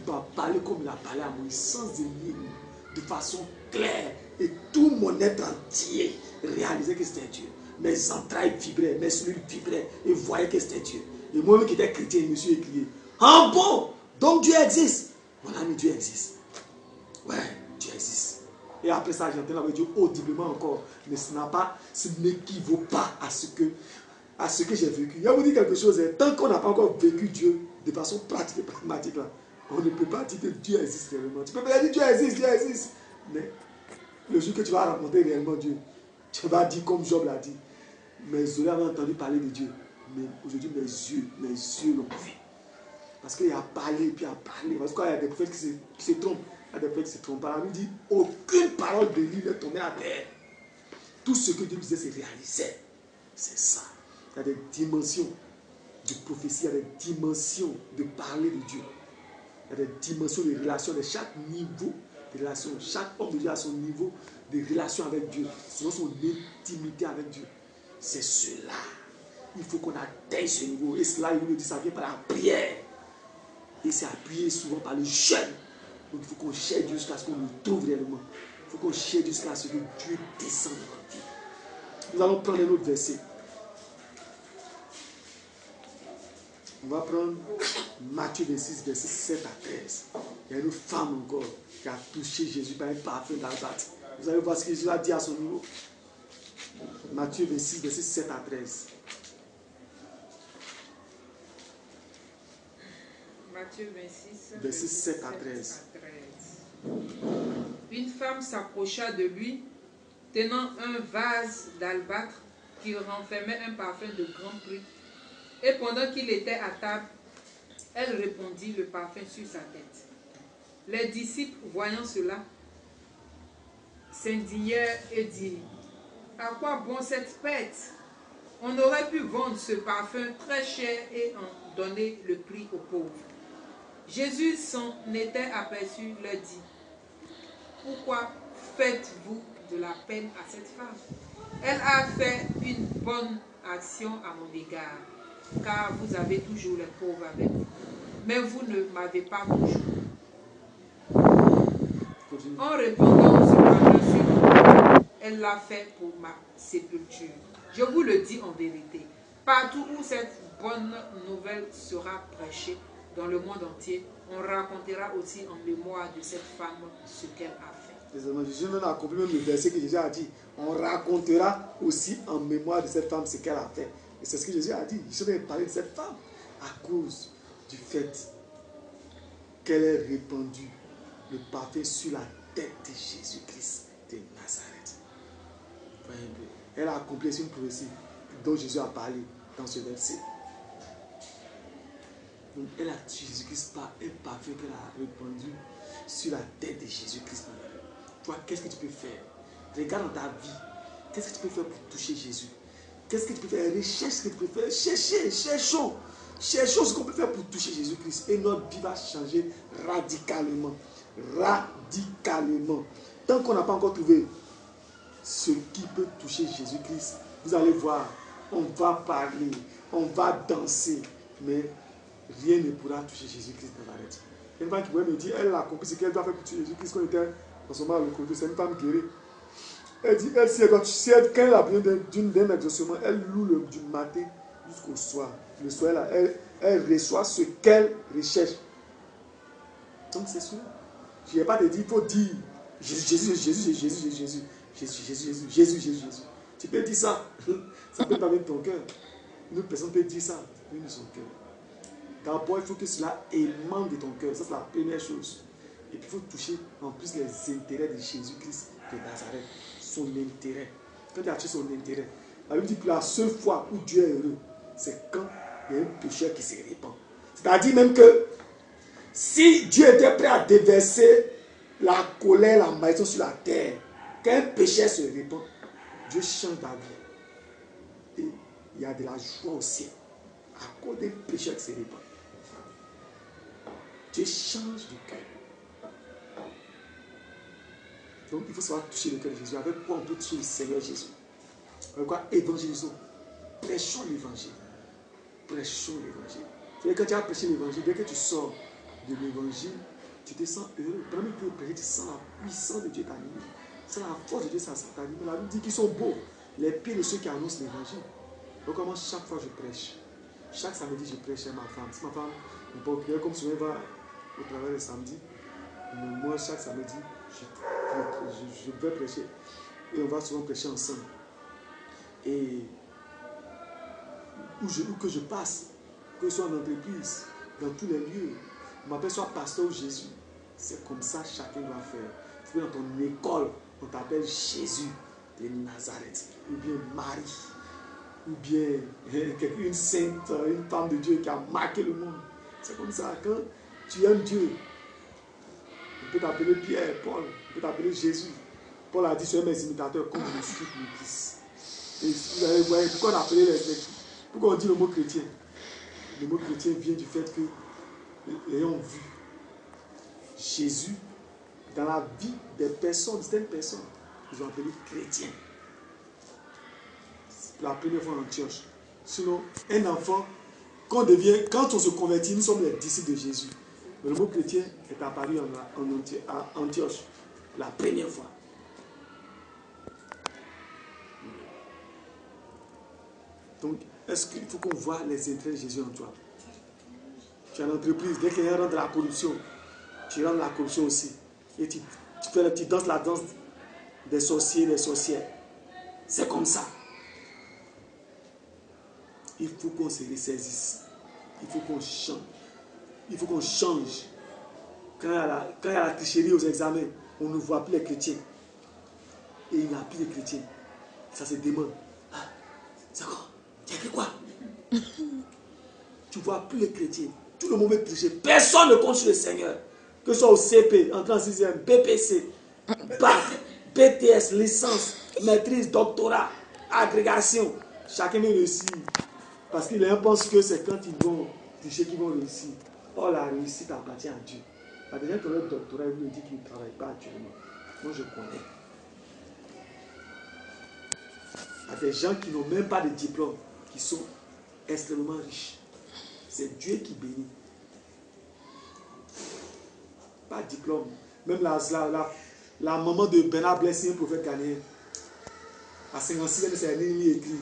[SPEAKER 1] m'a parlé comme il a parlé à Moïse, sans énigme, de façon claire. Et tout mon être entier réalisait que c'était Dieu. Mes entrailles vibraient, mes cellules vibraient, et voyaient que c'était Dieu. Et moi-même qui étais chrétien, je me suis écrié, ah bon, donc Dieu existe. Mon ami, Dieu existe. Ouais, Dieu existe. Et après ça, j'ai entendu la voix de Dieu audiblement encore. Mais ce n'équivaut pas à ce que j'ai vécu. Je vais vous dire quelque chose. Tant qu'on n'a pas encore vécu Dieu de façon pratique et pragmatique, là, on ne peut pas dire que Dieu existe réellement. Tu peux pas dire Dieu existe. Mais le jour que tu vas rencontrer réellement Dieu, tu vas dire comme Job l'a dit. Mes oreilles avaient entendu parler de Dieu. Mais aujourd'hui, mes yeux l'ont vu. Parce qu'il a parlé, puis il a parlé. Parce qu'il y a des prophètes qui se trompent. Il y a des prophètes qui se trompent. Il dit, aucune parole de lui n'est tombée à terre. Tout ce que Dieu disait, c'est réalisé. C'est ça. Il y a des dimensions de prophétie, il y a des dimensions de parler de Dieu. Il y a des dimensions de relation de chaque niveau. de relation. Chaque homme de Dieu a son niveau de relation avec Dieu, selon son intimité avec Dieu. C'est cela. Il faut qu'on atteigne ce niveau. Et cela, il nous dit, ça vient par la prière. Et c'est appuyé souvent par le jeûne. Donc il faut qu'on cherche Dieu jusqu'à ce qu'on le trouve réellement. Il faut qu'on cherche Dieu jusqu'à ce que Dieu descende dans notre vie. Nous allons prendre un autre verset. On va prendre Matthieu 26, verset 7 à 13. Il y a une femme encore qui a touché Jésus par un parfum d'albâtre. Vous allez voir ce que Jésus a dit à son niveau. Matthieu 26, verset 7 à 13.
[SPEAKER 2] Matthieu 26,
[SPEAKER 1] verset 7 à 13.
[SPEAKER 2] Une femme s'approcha de lui, tenant un vase d'albâtre qui renfermait un parfum de grand prix. Et pendant qu'il était à table, elle répandit le parfum sur sa tête. Les disciples, voyant cela, s'indignèrent et dirent: à quoi bon cette pète? On aurait pu vendre ce parfum très cher et en donner le prix aux pauvres. Jésus s'en était aperçu, leur dit: pourquoi faites-vous de la peine à cette femme? Elle a fait une bonne action à mon égard, car vous avez toujours les pauvres avec vous, mais vous ne m'avez pas toujours. En répandant ce parfum sur moi, elle l'a fait pour ma sépulture. Je vous le dis en vérité, partout où cette bonne nouvelle sera prêchée dans le monde entier, on racontera aussi en mémoire de cette femme ce qu'elle a fait.
[SPEAKER 1] Jésus a accompli même le verset que Jésus a dit. On racontera aussi en mémoire de cette femme ce qu'elle a fait. Et c'est ce que Jésus a dit. Je vais parler de cette femme à cause du fait qu'elle ait répandu le parfum sur la tête de Jésus-Christ de Nazareth. Elle a accompli une prophétie dont Jésus a parlé dans ce verset. Donc elle a tué Jésus-Christ par un parfum qu'elle a répandu sur la tête de Jésus-Christ. Toi, qu'est-ce que tu peux faire? Regarde dans ta vie. Qu'est-ce que tu peux faire pour toucher Jésus? Qu'est-ce que tu peux faire? Recherche ce que tu peux faire. Cherchons ce qu'on peut faire pour toucher Jésus-Christ. Et notre vie va changer radicalement. Radicalement. Tant qu'on n'a pas encore trouvé ce qui peut toucher Jésus-Christ, vous allez voir, on va parler, on va danser, mais rien ne pourra toucher Jésus-Christ dans la tête. Il y a une femme qui pourrait me dire, elle a compris ce qu'elle doit faire pour tuer Jésus-Christ quand elle était dans son mal au côté. C'est une femme guérie. Elle dit, quand elle a besoin d'un exaucement, elle loue du matin jusqu'au soir. Le soir, là, elle reçoit ce qu'elle recherche. Donc c'est sûr. Je n'ai pas te dire, il faut dire Jésus. Tu peux dire ça. Ça peut pas venir de ton cœur. Une autre personne peut dire ça. Une de son cœur. D'abord, il faut que cela émane de ton cœur. Ça, c'est la première chose. Et puis, il faut toucher en plus les intérêts de Jésus-Christ de Nazareth. Son intérêt. Quand tu as touché son intérêt, la Bible dit que la seule fois où Dieu est heureux, c'est quand il y a un pécheur qui se répand. C'est-à-dire même que si Dieu était prêt à déverser la colère, la malédiction sur la terre, quand un pécheur se répand, Dieu change ta vie. Et il y a de la joie au ciel à cause des pécheurs qui se répandent. Dieu change de cœur. Donc il faut savoir toucher le cœur de Jésus. Avec quoi on peut toucher le Seigneur Jésus? Avec quoi? Évangélisons. Prêchons l'évangile. Prêchons l'évangile. Et quand tu as prêché l'évangile, dès que tu sors de l'évangile, tu te sens heureux. Pendant que tu prêches, tu sens la puissance de Dieu t'animer. C'est la force de Dieu, ça t'anime. La Bible dit qu'ils sont beaux, les pieds de ceux qui annoncent l'évangile. Donc comment chaque fois je prêche, chaque samedi je prêche à ma femme. Si ma femme n'est pas au prière, comme souvent elle va au travail le samedi, moi chaque samedi, je vais prêcher. Et on va souvent prêcher ensemble. Et où que je passe, que ce soit en entreprise, dans tous les lieux, on m'appelle soit pasteur ou Jésus. C'est comme ça que chacun doit faire. Tu vas dans ton école, on t'appelle Jésus de Nazareth, ou bien Marie, ou bien une sainte, une femme de Dieu qui a marqué le monde. C'est comme ça. Quand tu aimes Dieu, on peut t'appeler Pierre, Paul, on peut t'appeler Jésus. Paul a dit, soyez mes imitateurs comme je suis le Christ. Et vous allez voir, pourquoi on dit le mot chrétien? Le mot chrétien vient du fait que, ayant vu Jésus dans la vie des personnes, certaines personnes, ils ont appelé chrétiens. C'est la première fois en Antioche. Sinon, un enfant, quand on se convertit, nous sommes les disciples de Jésus. Mais le mot chrétien est apparu à Antioche la première fois. Donc, est-ce qu'il faut qu'on voit les intérêts de Jésus en toi? Tu as une entreprise, dès qu'il y a rentre de la corruption, tu rentres la corruption aussi. Et tu danses la danse des sorciers, des sorcières. C'est comme ça. Il faut qu'on se ressaisisse. Il faut qu'on change. Il faut qu'on change. Quand il y a la tricherie aux examens, on ne voit plus les chrétiens. Et il n'y a plus de chrétiens. Ça se demande. Ah, c'est quoi? Tu as écrit quoi? Tu ne vois plus les chrétiens. Tout le monde veut tricher. Personne ne compte sur le Seigneur. Que ce soit au CP, entrée en 6e, BPC, BAC, BTS, licence, maîtrise, doctorat, agrégation. Chacun veut réussir. Parce qu'il pense que c'est quand ils vont tricher qu'ils vont réussir. Or, la réussite appartient à Dieu. Il y a des gens qui ont un doctorat et vous disent qu'ils ne travaillent pas actuellement. Moi, je connais. Il y a des gens qui n'ont même pas de diplôme, qui sont extrêmement riches. C'est Dieu qui bénit. Pas de diplôme. Même la maman de Bernard Blessing, un prophète ghanéen, à 56 ans, c'est un écrit.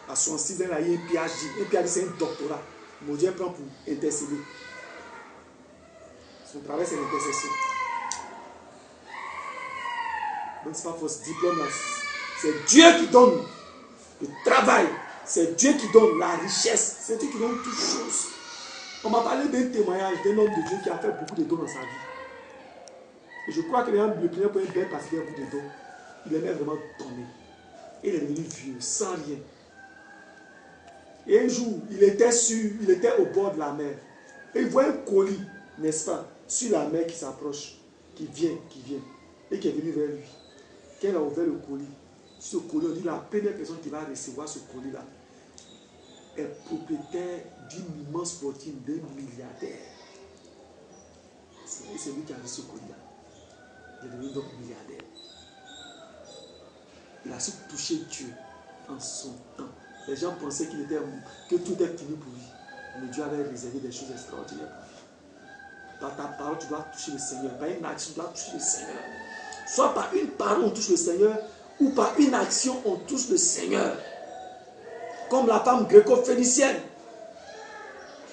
[SPEAKER 1] À 66 ans, il a eu un PhD. Un PhD, c'est un doctorat. Mon Dieu prend pour intercéder. Son travail, c'est l'intercession. Donc, ce n'est pas fausse diplôme. C'est Dieu qui donne le travail. C'est Dieu qui donne la richesse. C'est Dieu qui donne toutes choses. On m'a parlé d'un témoignage d'un homme de Dieu qui a fait beaucoup de dons dans sa vie. Et je crois que le premier point bien parce qu'il y a beaucoup de dons, il aimait vraiment donner. Et il est devenu vieux, sans rien. Et un jour, il était au bord de la mer. Et il voit un colis, n'est-ce pas, sur la mer qui s'approche, qui vient, et qui est venu vers lui. Quand il a ouvert le colis, ce colis, on dit la première personne qui va recevoir ce colis-là est propriétaire d'une immense fortune d'un milliardaire. Et c'est lui qui a vu ce colis-là. Il est devenu donc milliardaire. Il a su toucher Dieu en son temps. Les gens pensaient que tout est fini pour lui. Mais Dieu avait réservé des choses extraordinaires pour lui. Par ta parole, tu dois toucher le Seigneur. Par une action, tu dois toucher le Seigneur. Soit par une parole, on touche le Seigneur, ou par une action, on touche le Seigneur. Comme la femme gréco-phénicienne.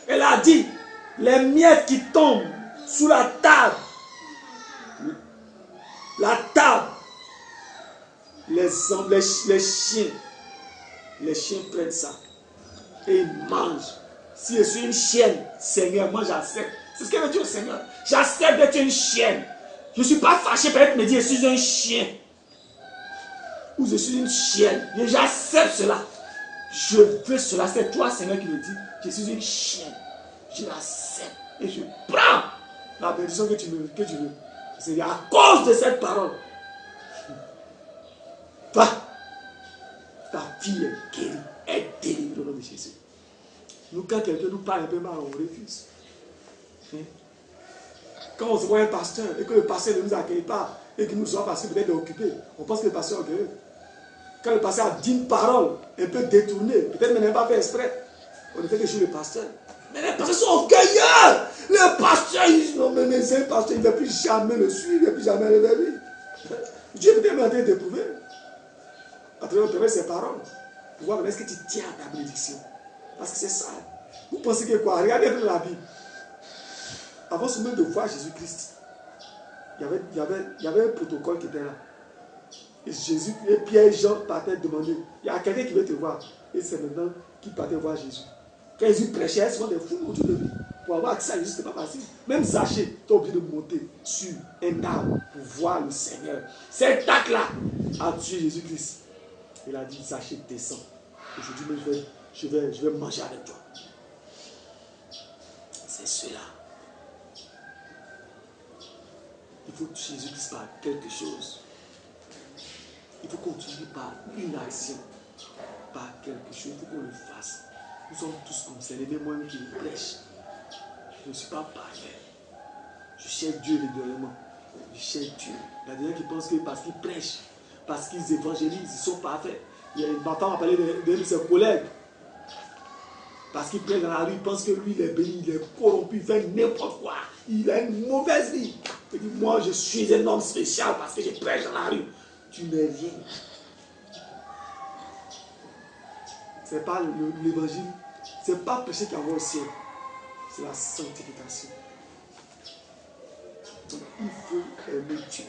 [SPEAKER 1] Elle a dit, les miettes qui tombent sous la table, les chiens prennent ça et ils mangent. Si je suis une chienne, Seigneur, moi j'accepte. C'est ce qu'elle veut dire au Seigneur. J'accepte d'être une chienne. Je ne suis pas fâché peut-être me dire je suis un chien. Ou je suis une chienne. J'accepte cela. Je veux cela. C'est toi, Seigneur, qui me dis je suis une chienne. Je l'accepte. Et je prends la bénédiction que tu veux. C'est à cause de cette parole. Toi, ta fille est guérie. Elle est délivrée au nom de Jésus. Nous, quand quelqu'un nous parle un peu mal, on refuse. Quand on se voit un pasteur et que le pasteur ne nous accueille pas et que nous sommes parce que peut-être occupés, on pense que le pasteur est orgueilleux. Quand le pasteur a dit une parole un peu détournée, peut-être même pas fait exprès, on ne fait que jouer le pasteur. Mais les pasteurs sont orgueilleux. Le pasteur, mais c'est un pasteur, il ne va plus jamais le suivre, il ne va plus jamais le vers lui. Dieu peut-être m'a d'éprouver à travers ses paroles. Pour voir est-ce que tu tiens à ta bénédiction. Parce que c'est ça. Vous pensez que quoi? Regardez dans la Bible. Avant seulement de voir Jésus-Christ, il y avait un protocole qui était là. Et Pierre et Jean partaient demander, il y a quelqu'un qui veut te voir. Et c'est maintenant qu'ils partaient voir Jésus. Quand Jésus prêchait, souvent des fous autour de lui. Pour avoir accès à Jésus, ce n'est pas facile. Même Zachée, tu es obligé de monter sur un arbre pour voir le Seigneur. Cet acte-là a tué Jésus-Christ. Il a dit, Zachée, descends. Aujourd'hui, je vais manger avec toi. C'est cela. Il faut toucher Jésus-Christ par quelque chose. Il faut continuer par une action, par quelque chose. Il faut qu'on le fasse. Nous sommes tous concernés, même moi qui prêche. Je ne suis pas parfait. Je cherche Dieu régulièrement. Ils cherchent Dieu. Il y a des gens qui pensent que parce qu'ils prêchent, parce qu'ils évangélisent, ils sont parfaits. Ma femme a parlé de ses collègues. Parce qu'il prêche dans la rue, il pense que lui, il est béni, il est corrompu, il fait n'importe quoi. Il a une mauvaise vie. Il dit, moi, je suis un homme spécial parce que je prêche dans la rue. Tu n'es rien. Ce n'est pas l'évangile. Ce n'est pas péché qui envoie au ciel. C'est la sanctification. Donc, il faut aimer Dieu.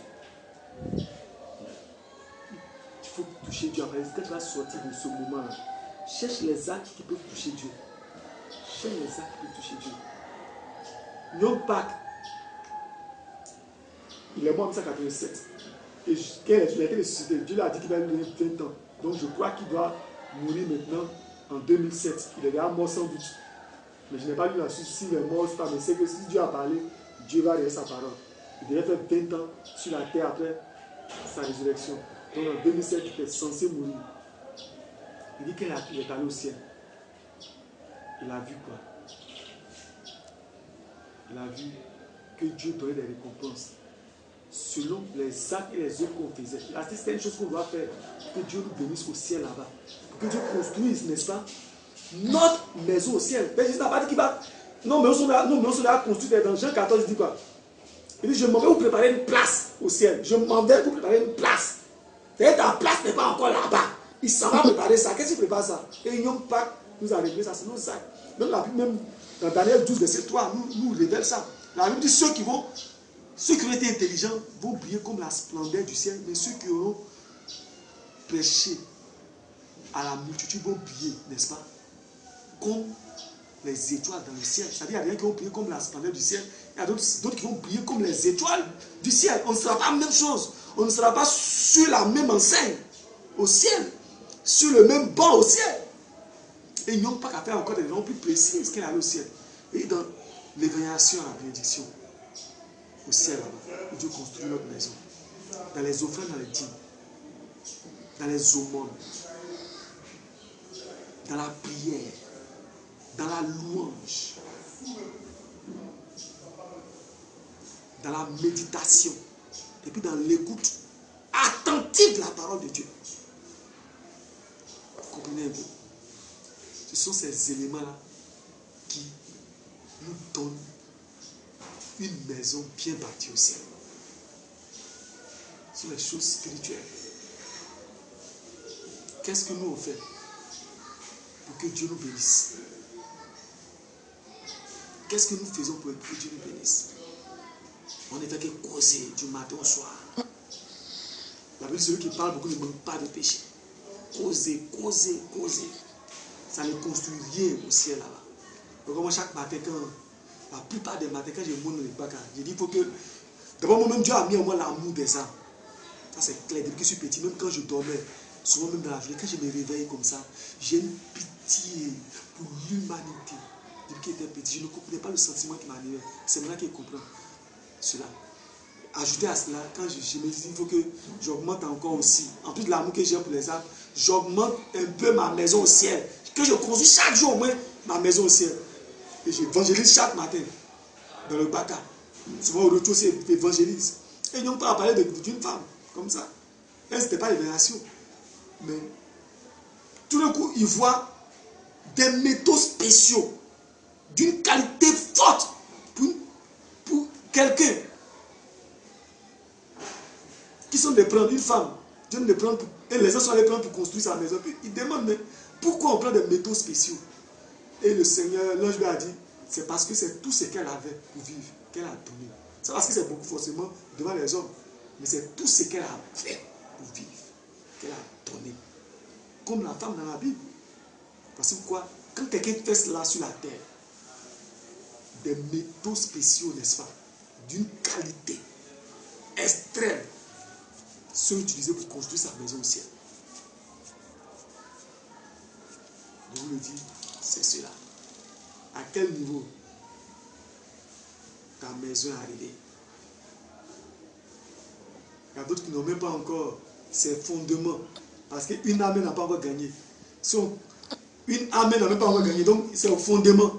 [SPEAKER 1] Il faut toucher Dieu. Après, quand tu vas sortir de ce moment-là, cherche les actes qui peuvent toucher Dieu. Cherche les actes qui peuvent toucher Dieu. Young Park, il est mort en 1987. Et quand il a été ressuscité, Dieu lui a dit qu'il va lui donner 20 ans. Donc je crois qu'il doit mourir maintenant en 2007. Il est déjà mort sans doute. Mais je n'ai pas lu la suite s'il est mort ou pas. Mais c'est que si Dieu a parlé, Dieu va réaliser sa parole. Il devait faire 20 ans sur la terre après sa résurrection. Donc en 2007, il était censé mourir. Il dit qu'il est allé au ciel. Il a vu quoi? Il a vu que Dieu donnait des récompenses selon les actes et les œuvres qu'on faisait. C'est une chose qu'on doit faire pour que Dieu nous bénisse au ciel là-bas. Pour que Dieu construise, n'est-ce pas, notre maison au ciel. Mais Jésus n'a pas dit qu'il va. Non, mais on se l'a construit dans Jean 14, il dit quoi? Il dit, je m'en vais vous préparer une place au ciel. Je m'en vais vous préparer une place. C'est-à-dire ta place n'est pas encore là-bas. Il s'en va préparer ça. Qu'est-ce qu'il prépare ça? Et ils n'ont pas nous a réglé ça, c'est nos actes. Même la Bible, même dans Daniel 12, verset 3, nous révèle ça. La Bible dit ceux qui ont été intelligents vont briller comme la splendeur du ciel, mais ceux qui auront prêché à la multitude vont briller, n'est-ce pas, comme les étoiles dans le ciel. C'est-à-dire, il y a des gens qui vont briller comme la splendeur du ciel, il y a d'autres qui vont briller comme les étoiles du ciel. On ne sera pas la même chose. On ne sera pas sur la même enseigne au ciel, sur le même banc au ciel. Et ils n'ont pas qu'à faire encore des raisons plus précises qu'elle allait au ciel. Et dans l'évaluation à la bénédiction, au ciel là-bas, où Dieu construit notre maison, dans les offrandes, dans les dîmes, dans les aumônes, dans la prière, dans la louange, dans la méditation, et puis dans l'écoute attentive de la parole de Dieu. Vous comprenez un peu? Ce sont ces éléments-là qui nous donnent une maison bien bâtie au ciel. Ce sont les choses spirituelles. Qu'est-ce que nous on fait pour que Dieu nous bénisse? Qu'est-ce que nous faisons pour que Dieu nous bénisse? On ne fait que causer du matin au soir. La Bible dit celui qui parle beaucoup ne manque pas de péché. Causer, causer, causer. Ça ne construit rien au ciel là-bas. Donc moi chaque matin, la plupart des matins, quand je monte dans les bacs, je dis il faut que... D'abord moi-même, Dieu a mis en moi l'amour des âmes. Ça c'est clair, depuis que je suis petit, même quand je dormais, souvent même dans la journée, quand je me réveille comme ça, j'ai une pitié pour l'humanité. Depuis que j'étais petit, je ne comprenais pas le sentiment qui m'animait. C'est maintenant que je comprends cela. Ajouter à cela, quand je me dis il faut que j'augmente encore aussi, en plus de l'amour que j'ai pour les âmes, j'augmente un peu ma maison au ciel. Que je construis chaque jour au moins ma maison au ciel. Et j'évangélise chaque matin dans le Baka. Souvent au retour aussi, j'évangélise. Et ils n'ont pas à parler d'une femme comme ça. Elle, ce n'était pas l'évaluation. Mais tout d'un coup, ils voient des métaux spéciaux d'une qualité forte pour quelqu'un qui sont des prendre une femme. Dieu les prend et les gens sont allés prendre pour construire sa maison. Puis ils demandent mais pourquoi on prend des métaux spéciaux? Et le Seigneur, l'ange lui a dit, c'est parce que c'est tout ce qu'elle avait pour vivre, qu'elle a donné. C'est parce que c'est beaucoup forcément devant les hommes. Mais c'est tout ce qu'elle a fait pour vivre, qu'elle a donné. Comme la femme dans la Bible. Parce que quoi? Quand quelqu'un fait cela sur la terre, des métaux spéciaux, n'est-ce pas? D'une qualité extrême, sont utilisés pour construire sa maison au ciel. Je vous le dis, c'est cela. À quel niveau ta maison est arrivée? Il y a d'autres qui n'ont même pas encore ces fondements. Parce qu'une âme n'a pas encore gagné. Une âme n'a même pas encore gagné. Donc c'est au fondement.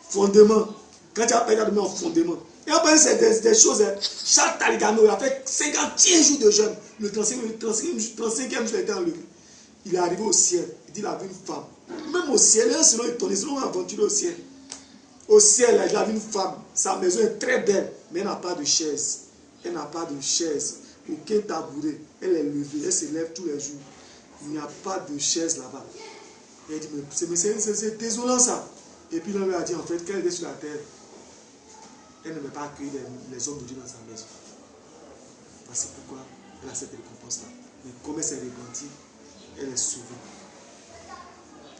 [SPEAKER 1] Fondement. Quand tu as perdu, tu as donné un fondement. Et après, c'est des choses. Charles Taligano, il a fait 51 jours de jeûne. Le 35e jour, il a été enlevé. Il est arrivé au ciel. Il dit il a vu une femme. Même au ciel, sinon il tourne, sinon on aventuré au ciel. Au ciel, il a vu une femme. Sa maison est très belle, mais elle n'a pas de chaise. Elle n'a pas de chaise. Aucun tabouret. Elle est levée, elle se lève tous les jours. Il n'y a pas de chaise là-bas. Elle dit, mais c'est désolant ça. Et puis l'homme lui a dit, en fait, qu'elle était sur la terre. Elle ne veut pas accueillir les hommes de Dieu dans sa maison. C'est pourquoi elle a cette récompense-là. Mais comme elle s'est repentie, elle est sauvée.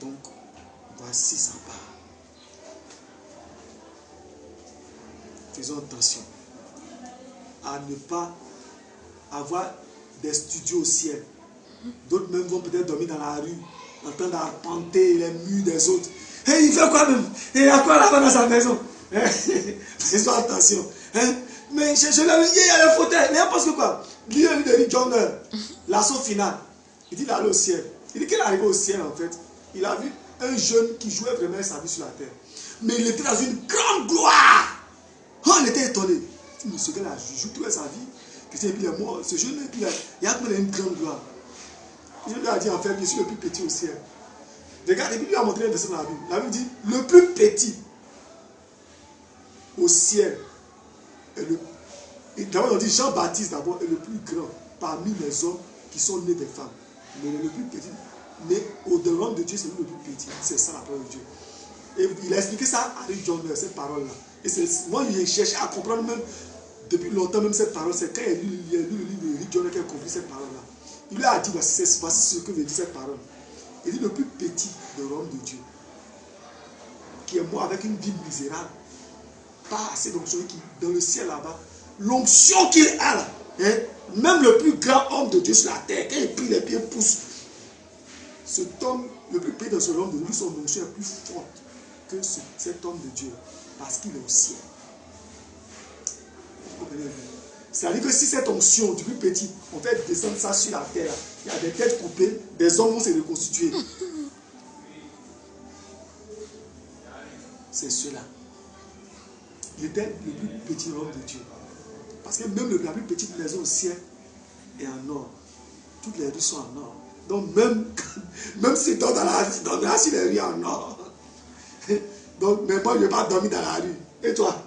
[SPEAKER 1] Donc, voici sa part. Faisons attention à ne pas avoir des studios au ciel. D'autres même vont peut-être dormir dans la rue, en train d'arpenter les murs des autres. Et il fait quoi même? Et il y a quoi là-bas dans sa maison? Faisons attention. Mais je l'ai dit, il y a les fauteuils. Mais parce que quoi? Lui, il dit John, l'assaut final. Il dit d'aller au ciel. Il dit qu'il est arrivé au ciel en fait. Il a vu un jeune qui jouait vraiment sa vie sur la terre. Mais il était dans une grande gloire. Oh, il était étonné. Il dit, ce gars-là joue toute sa vie. Et puis il est mort. Ce jeune, il a une grande gloire. Je lui ai dit en fait, je suis le plus petit au ciel. Regarde, et puis il lui a montré un verset dans la Bible. La Bible dit, le plus petit au ciel est le... D'abord on dit Jean-Baptiste d'abord est le plus grand parmi les hommes qui sont nés des femmes. Mais le plus petit, mais au-delà de Dieu, c'est lui le plus petit. C'est ça la parole de Dieu. Et il a expliqué ça à Rick John, cette parole-là. Et moi, j'ai cherché à comprendre même, depuis longtemps même cette parole. C'est quand il a lu le livre de Rick John qu'il a compris cette parole-là. Il lui a dit, voici ce que veut dire cette parole. Il dit, le plus petit de l'homme de Dieu, qui est mort avec une vie misérable, pas assez d'onction, qui dans le ciel là-bas, l'onction qu'il a là, même le plus grand homme de Dieu sur la terre, quand il prie, les pieds poussent. Cet homme, le plus petit de ce homme de Dieu, son onction est plus forte que cet homme de Dieu, parce qu'il est au ciel. C'est-à-dire que si cette onction du plus petit, on fait descendre ça sur la terre, il y a des têtes coupées, des hommes vont se reconstituer. C'est cela. Il était le plus petit homme de Dieu. Parce que même la plus petite maison au ciel est en or. Toutes les rues sont en or. Donc même si tu dors dans la rue, tu dormiras sur les rues en or. Donc, mais moi, je ne vais pas dormir dans la rue. Et toi?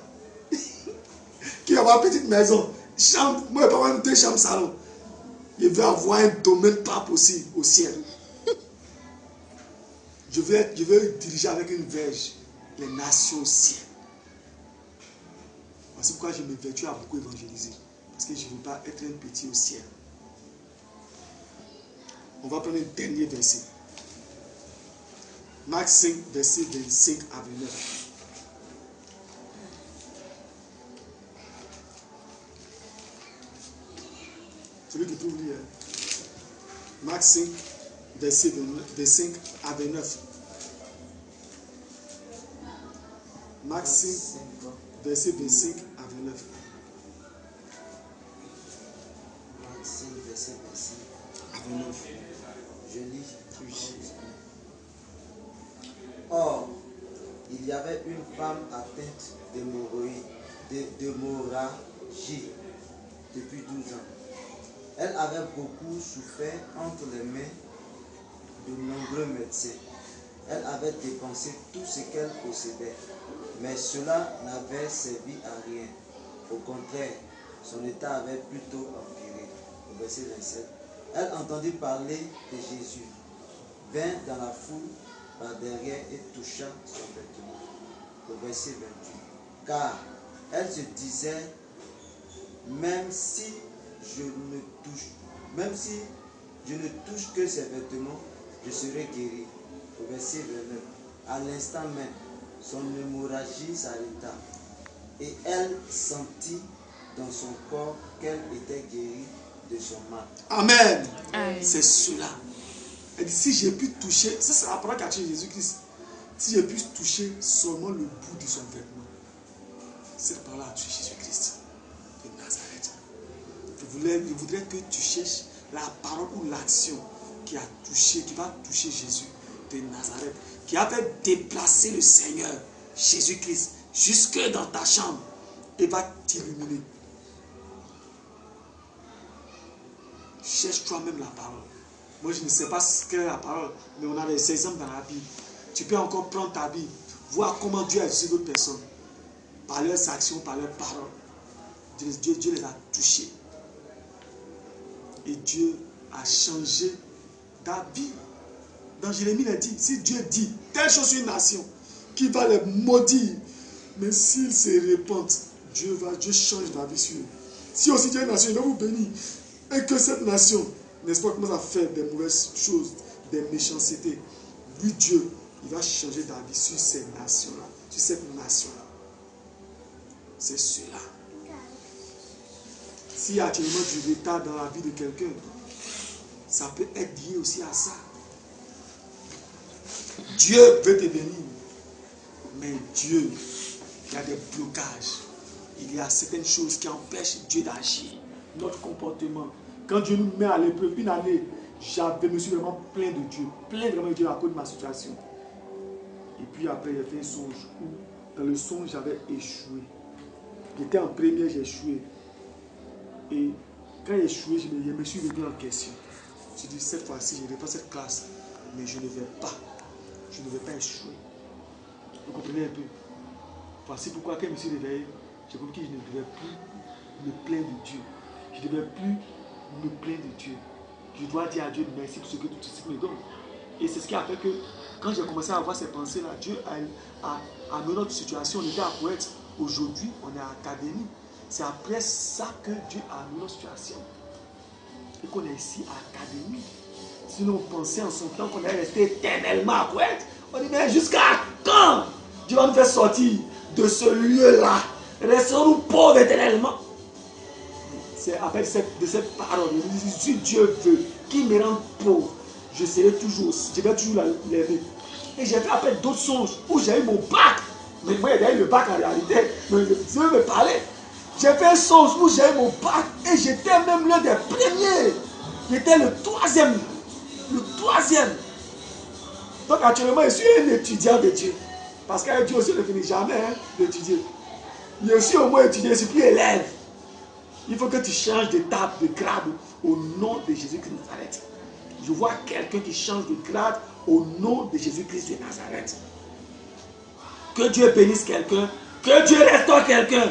[SPEAKER 1] Qui va avoir une petite maison? Chambre, moi, je ne vais pas avoir 2 chambres salon. Je veux avoir un domaine pas possible au ciel. Je veux diriger avec une verge les nations au ciel. C'est pourquoi je m'évertue à beaucoup évangéliser. Parce que je ne veux pas être un petit au ciel. On va prendre un dernier verset. Marc 5, verset 25 à 29. Celui qui trouve lire. Marc 5, verset 25 à 29. Marc 5, verset 25 à 29.
[SPEAKER 3] Marc 5, verset 25
[SPEAKER 1] à 29.
[SPEAKER 3] Je lis. Or, il y avait une femme atteinte d'hémorragie depuis 12 ans. Elle avait beaucoup souffert entre les mains de nombreux médecins. Elle avait dépensé tout ce qu'elle possédait, mais cela n'avait servi à rien. Au contraire, son état avait plutôt empiré. Au verset 27, elle entendit parler de Jésus, vint dans la foule par derrière et toucha son vêtement. Au verset 28, car elle se disait, même si je ne touche que ses vêtements, je serai guéri. Au verset 29, à l'instant même, son hémorragie s'arrêta et elle sentit dans son corps qu'elle était guérie de son mal.
[SPEAKER 1] Amen. C'est cela. Elle dit, si j'ai pu toucher, ça c'est la parole qu'a tué Jésus-Christ. Si j'ai pu toucher seulement le bout de son vêtement, cette parole a tué Jésus-Christ de Nazareth. Je voudrais que tu cherches la parole ou l'action qui va toucher Jésus de Nazareth, qui a fait déplacer le Seigneur Jésus-Christ jusque dans ta chambre et va t'illuminer. Cherche toi-même la parole. Moi, je ne sais pas ce qu'est la parole, mais on a des exemples dans la Bible. Tu peux encore prendre ta Bible, voir comment Dieu a agit d'autres personnes, par leurs actions, par leurs paroles. Dieu les a touchés. Et Dieu a changé ta vie. Dans Jérémie, il a dit, si Dieu dit telle chose sur une nation, qui va les maudire, mais s'ils se répandent, Dieu change la vie sur eux. Si aussi Dieu est une nation, il va vous bénir. Et que cette nation, n'est-ce pas, commence à faire des mauvaises choses, des méchancetés. Lui, Dieu, il va changer ta vie sur ces nations-là, sur cette nation-là. C'est cela. S'il y a actuellement du retard dans la vie de quelqu'un, ça peut être lié aussi à ça. Dieu veut te bénir, mais Dieu, il y a des blocages. Il y a certaines choses qui empêchent Dieu d'agir. Notre comportement. Quand Dieu nous met à l'épreuve, une année, je me suis vraiment plaint de Dieu. Plaint vraiment de Dieu à cause de ma situation. Et puis après, j'ai fait un songe où, dans le songe, j'avais échoué. J'étais en première, j'ai échoué. Et quand j'ai échoué, je me suis remis en question. Je me suis dit, cette fois-ci, je reprends cette classe, mais je ne vais pas. Je ne vais pas échouer. Vous comprenez un peu? Voici pourquoi, quand je me suis réveillé, j'ai compris que je ne devais plus me plaindre de Dieu. Je ne devais plus me plaindre de Dieu. Je dois dire à Dieu merci pour ce que tu me donnes. Et c'est ce qui a fait que, quand j'ai commencé à avoir ces pensées-là, Dieu a amené notre situation. On était à Poète. Aujourd'hui, on est à l'académie. C'est après ça que Dieu a amené notre situation. Et qu'on est ici à l'académie. Sinon, on pensait en son temps qu'on allait rester éternellement à Poète. On dit, mais jusqu'à quand Dieu va nous faire sortir de ce lieu-là? Restons-nous pauvres éternellement. C'est après de cette parole, si Dieu veut qu'il me rende pauvre, je vais toujours l'aimer. Et j'ai fait après d'autres songes où j'ai eu mon bac. Mais moi, j'ai eu le bac en réalité. Mais Dieu me parlait. J'ai fait un songe où j'ai eu mon bac et j'étais même l'un des premiers. J'étais le troisième. Le troisième. Donc actuellement, je suis un étudiant de Dieu. Parce qu'avec Dieu aussi, on ne finit jamais d'étudier. Il y a aussi au moins étudier, je ne suis plus élève. Il faut que tu changes d'étape, de grade au nom de Jésus-Christ de Nazareth. Je vois quelqu'un qui change de grade au nom de Jésus-Christ de Nazareth. Que Dieu bénisse quelqu'un. Que Dieu restaure quelqu'un.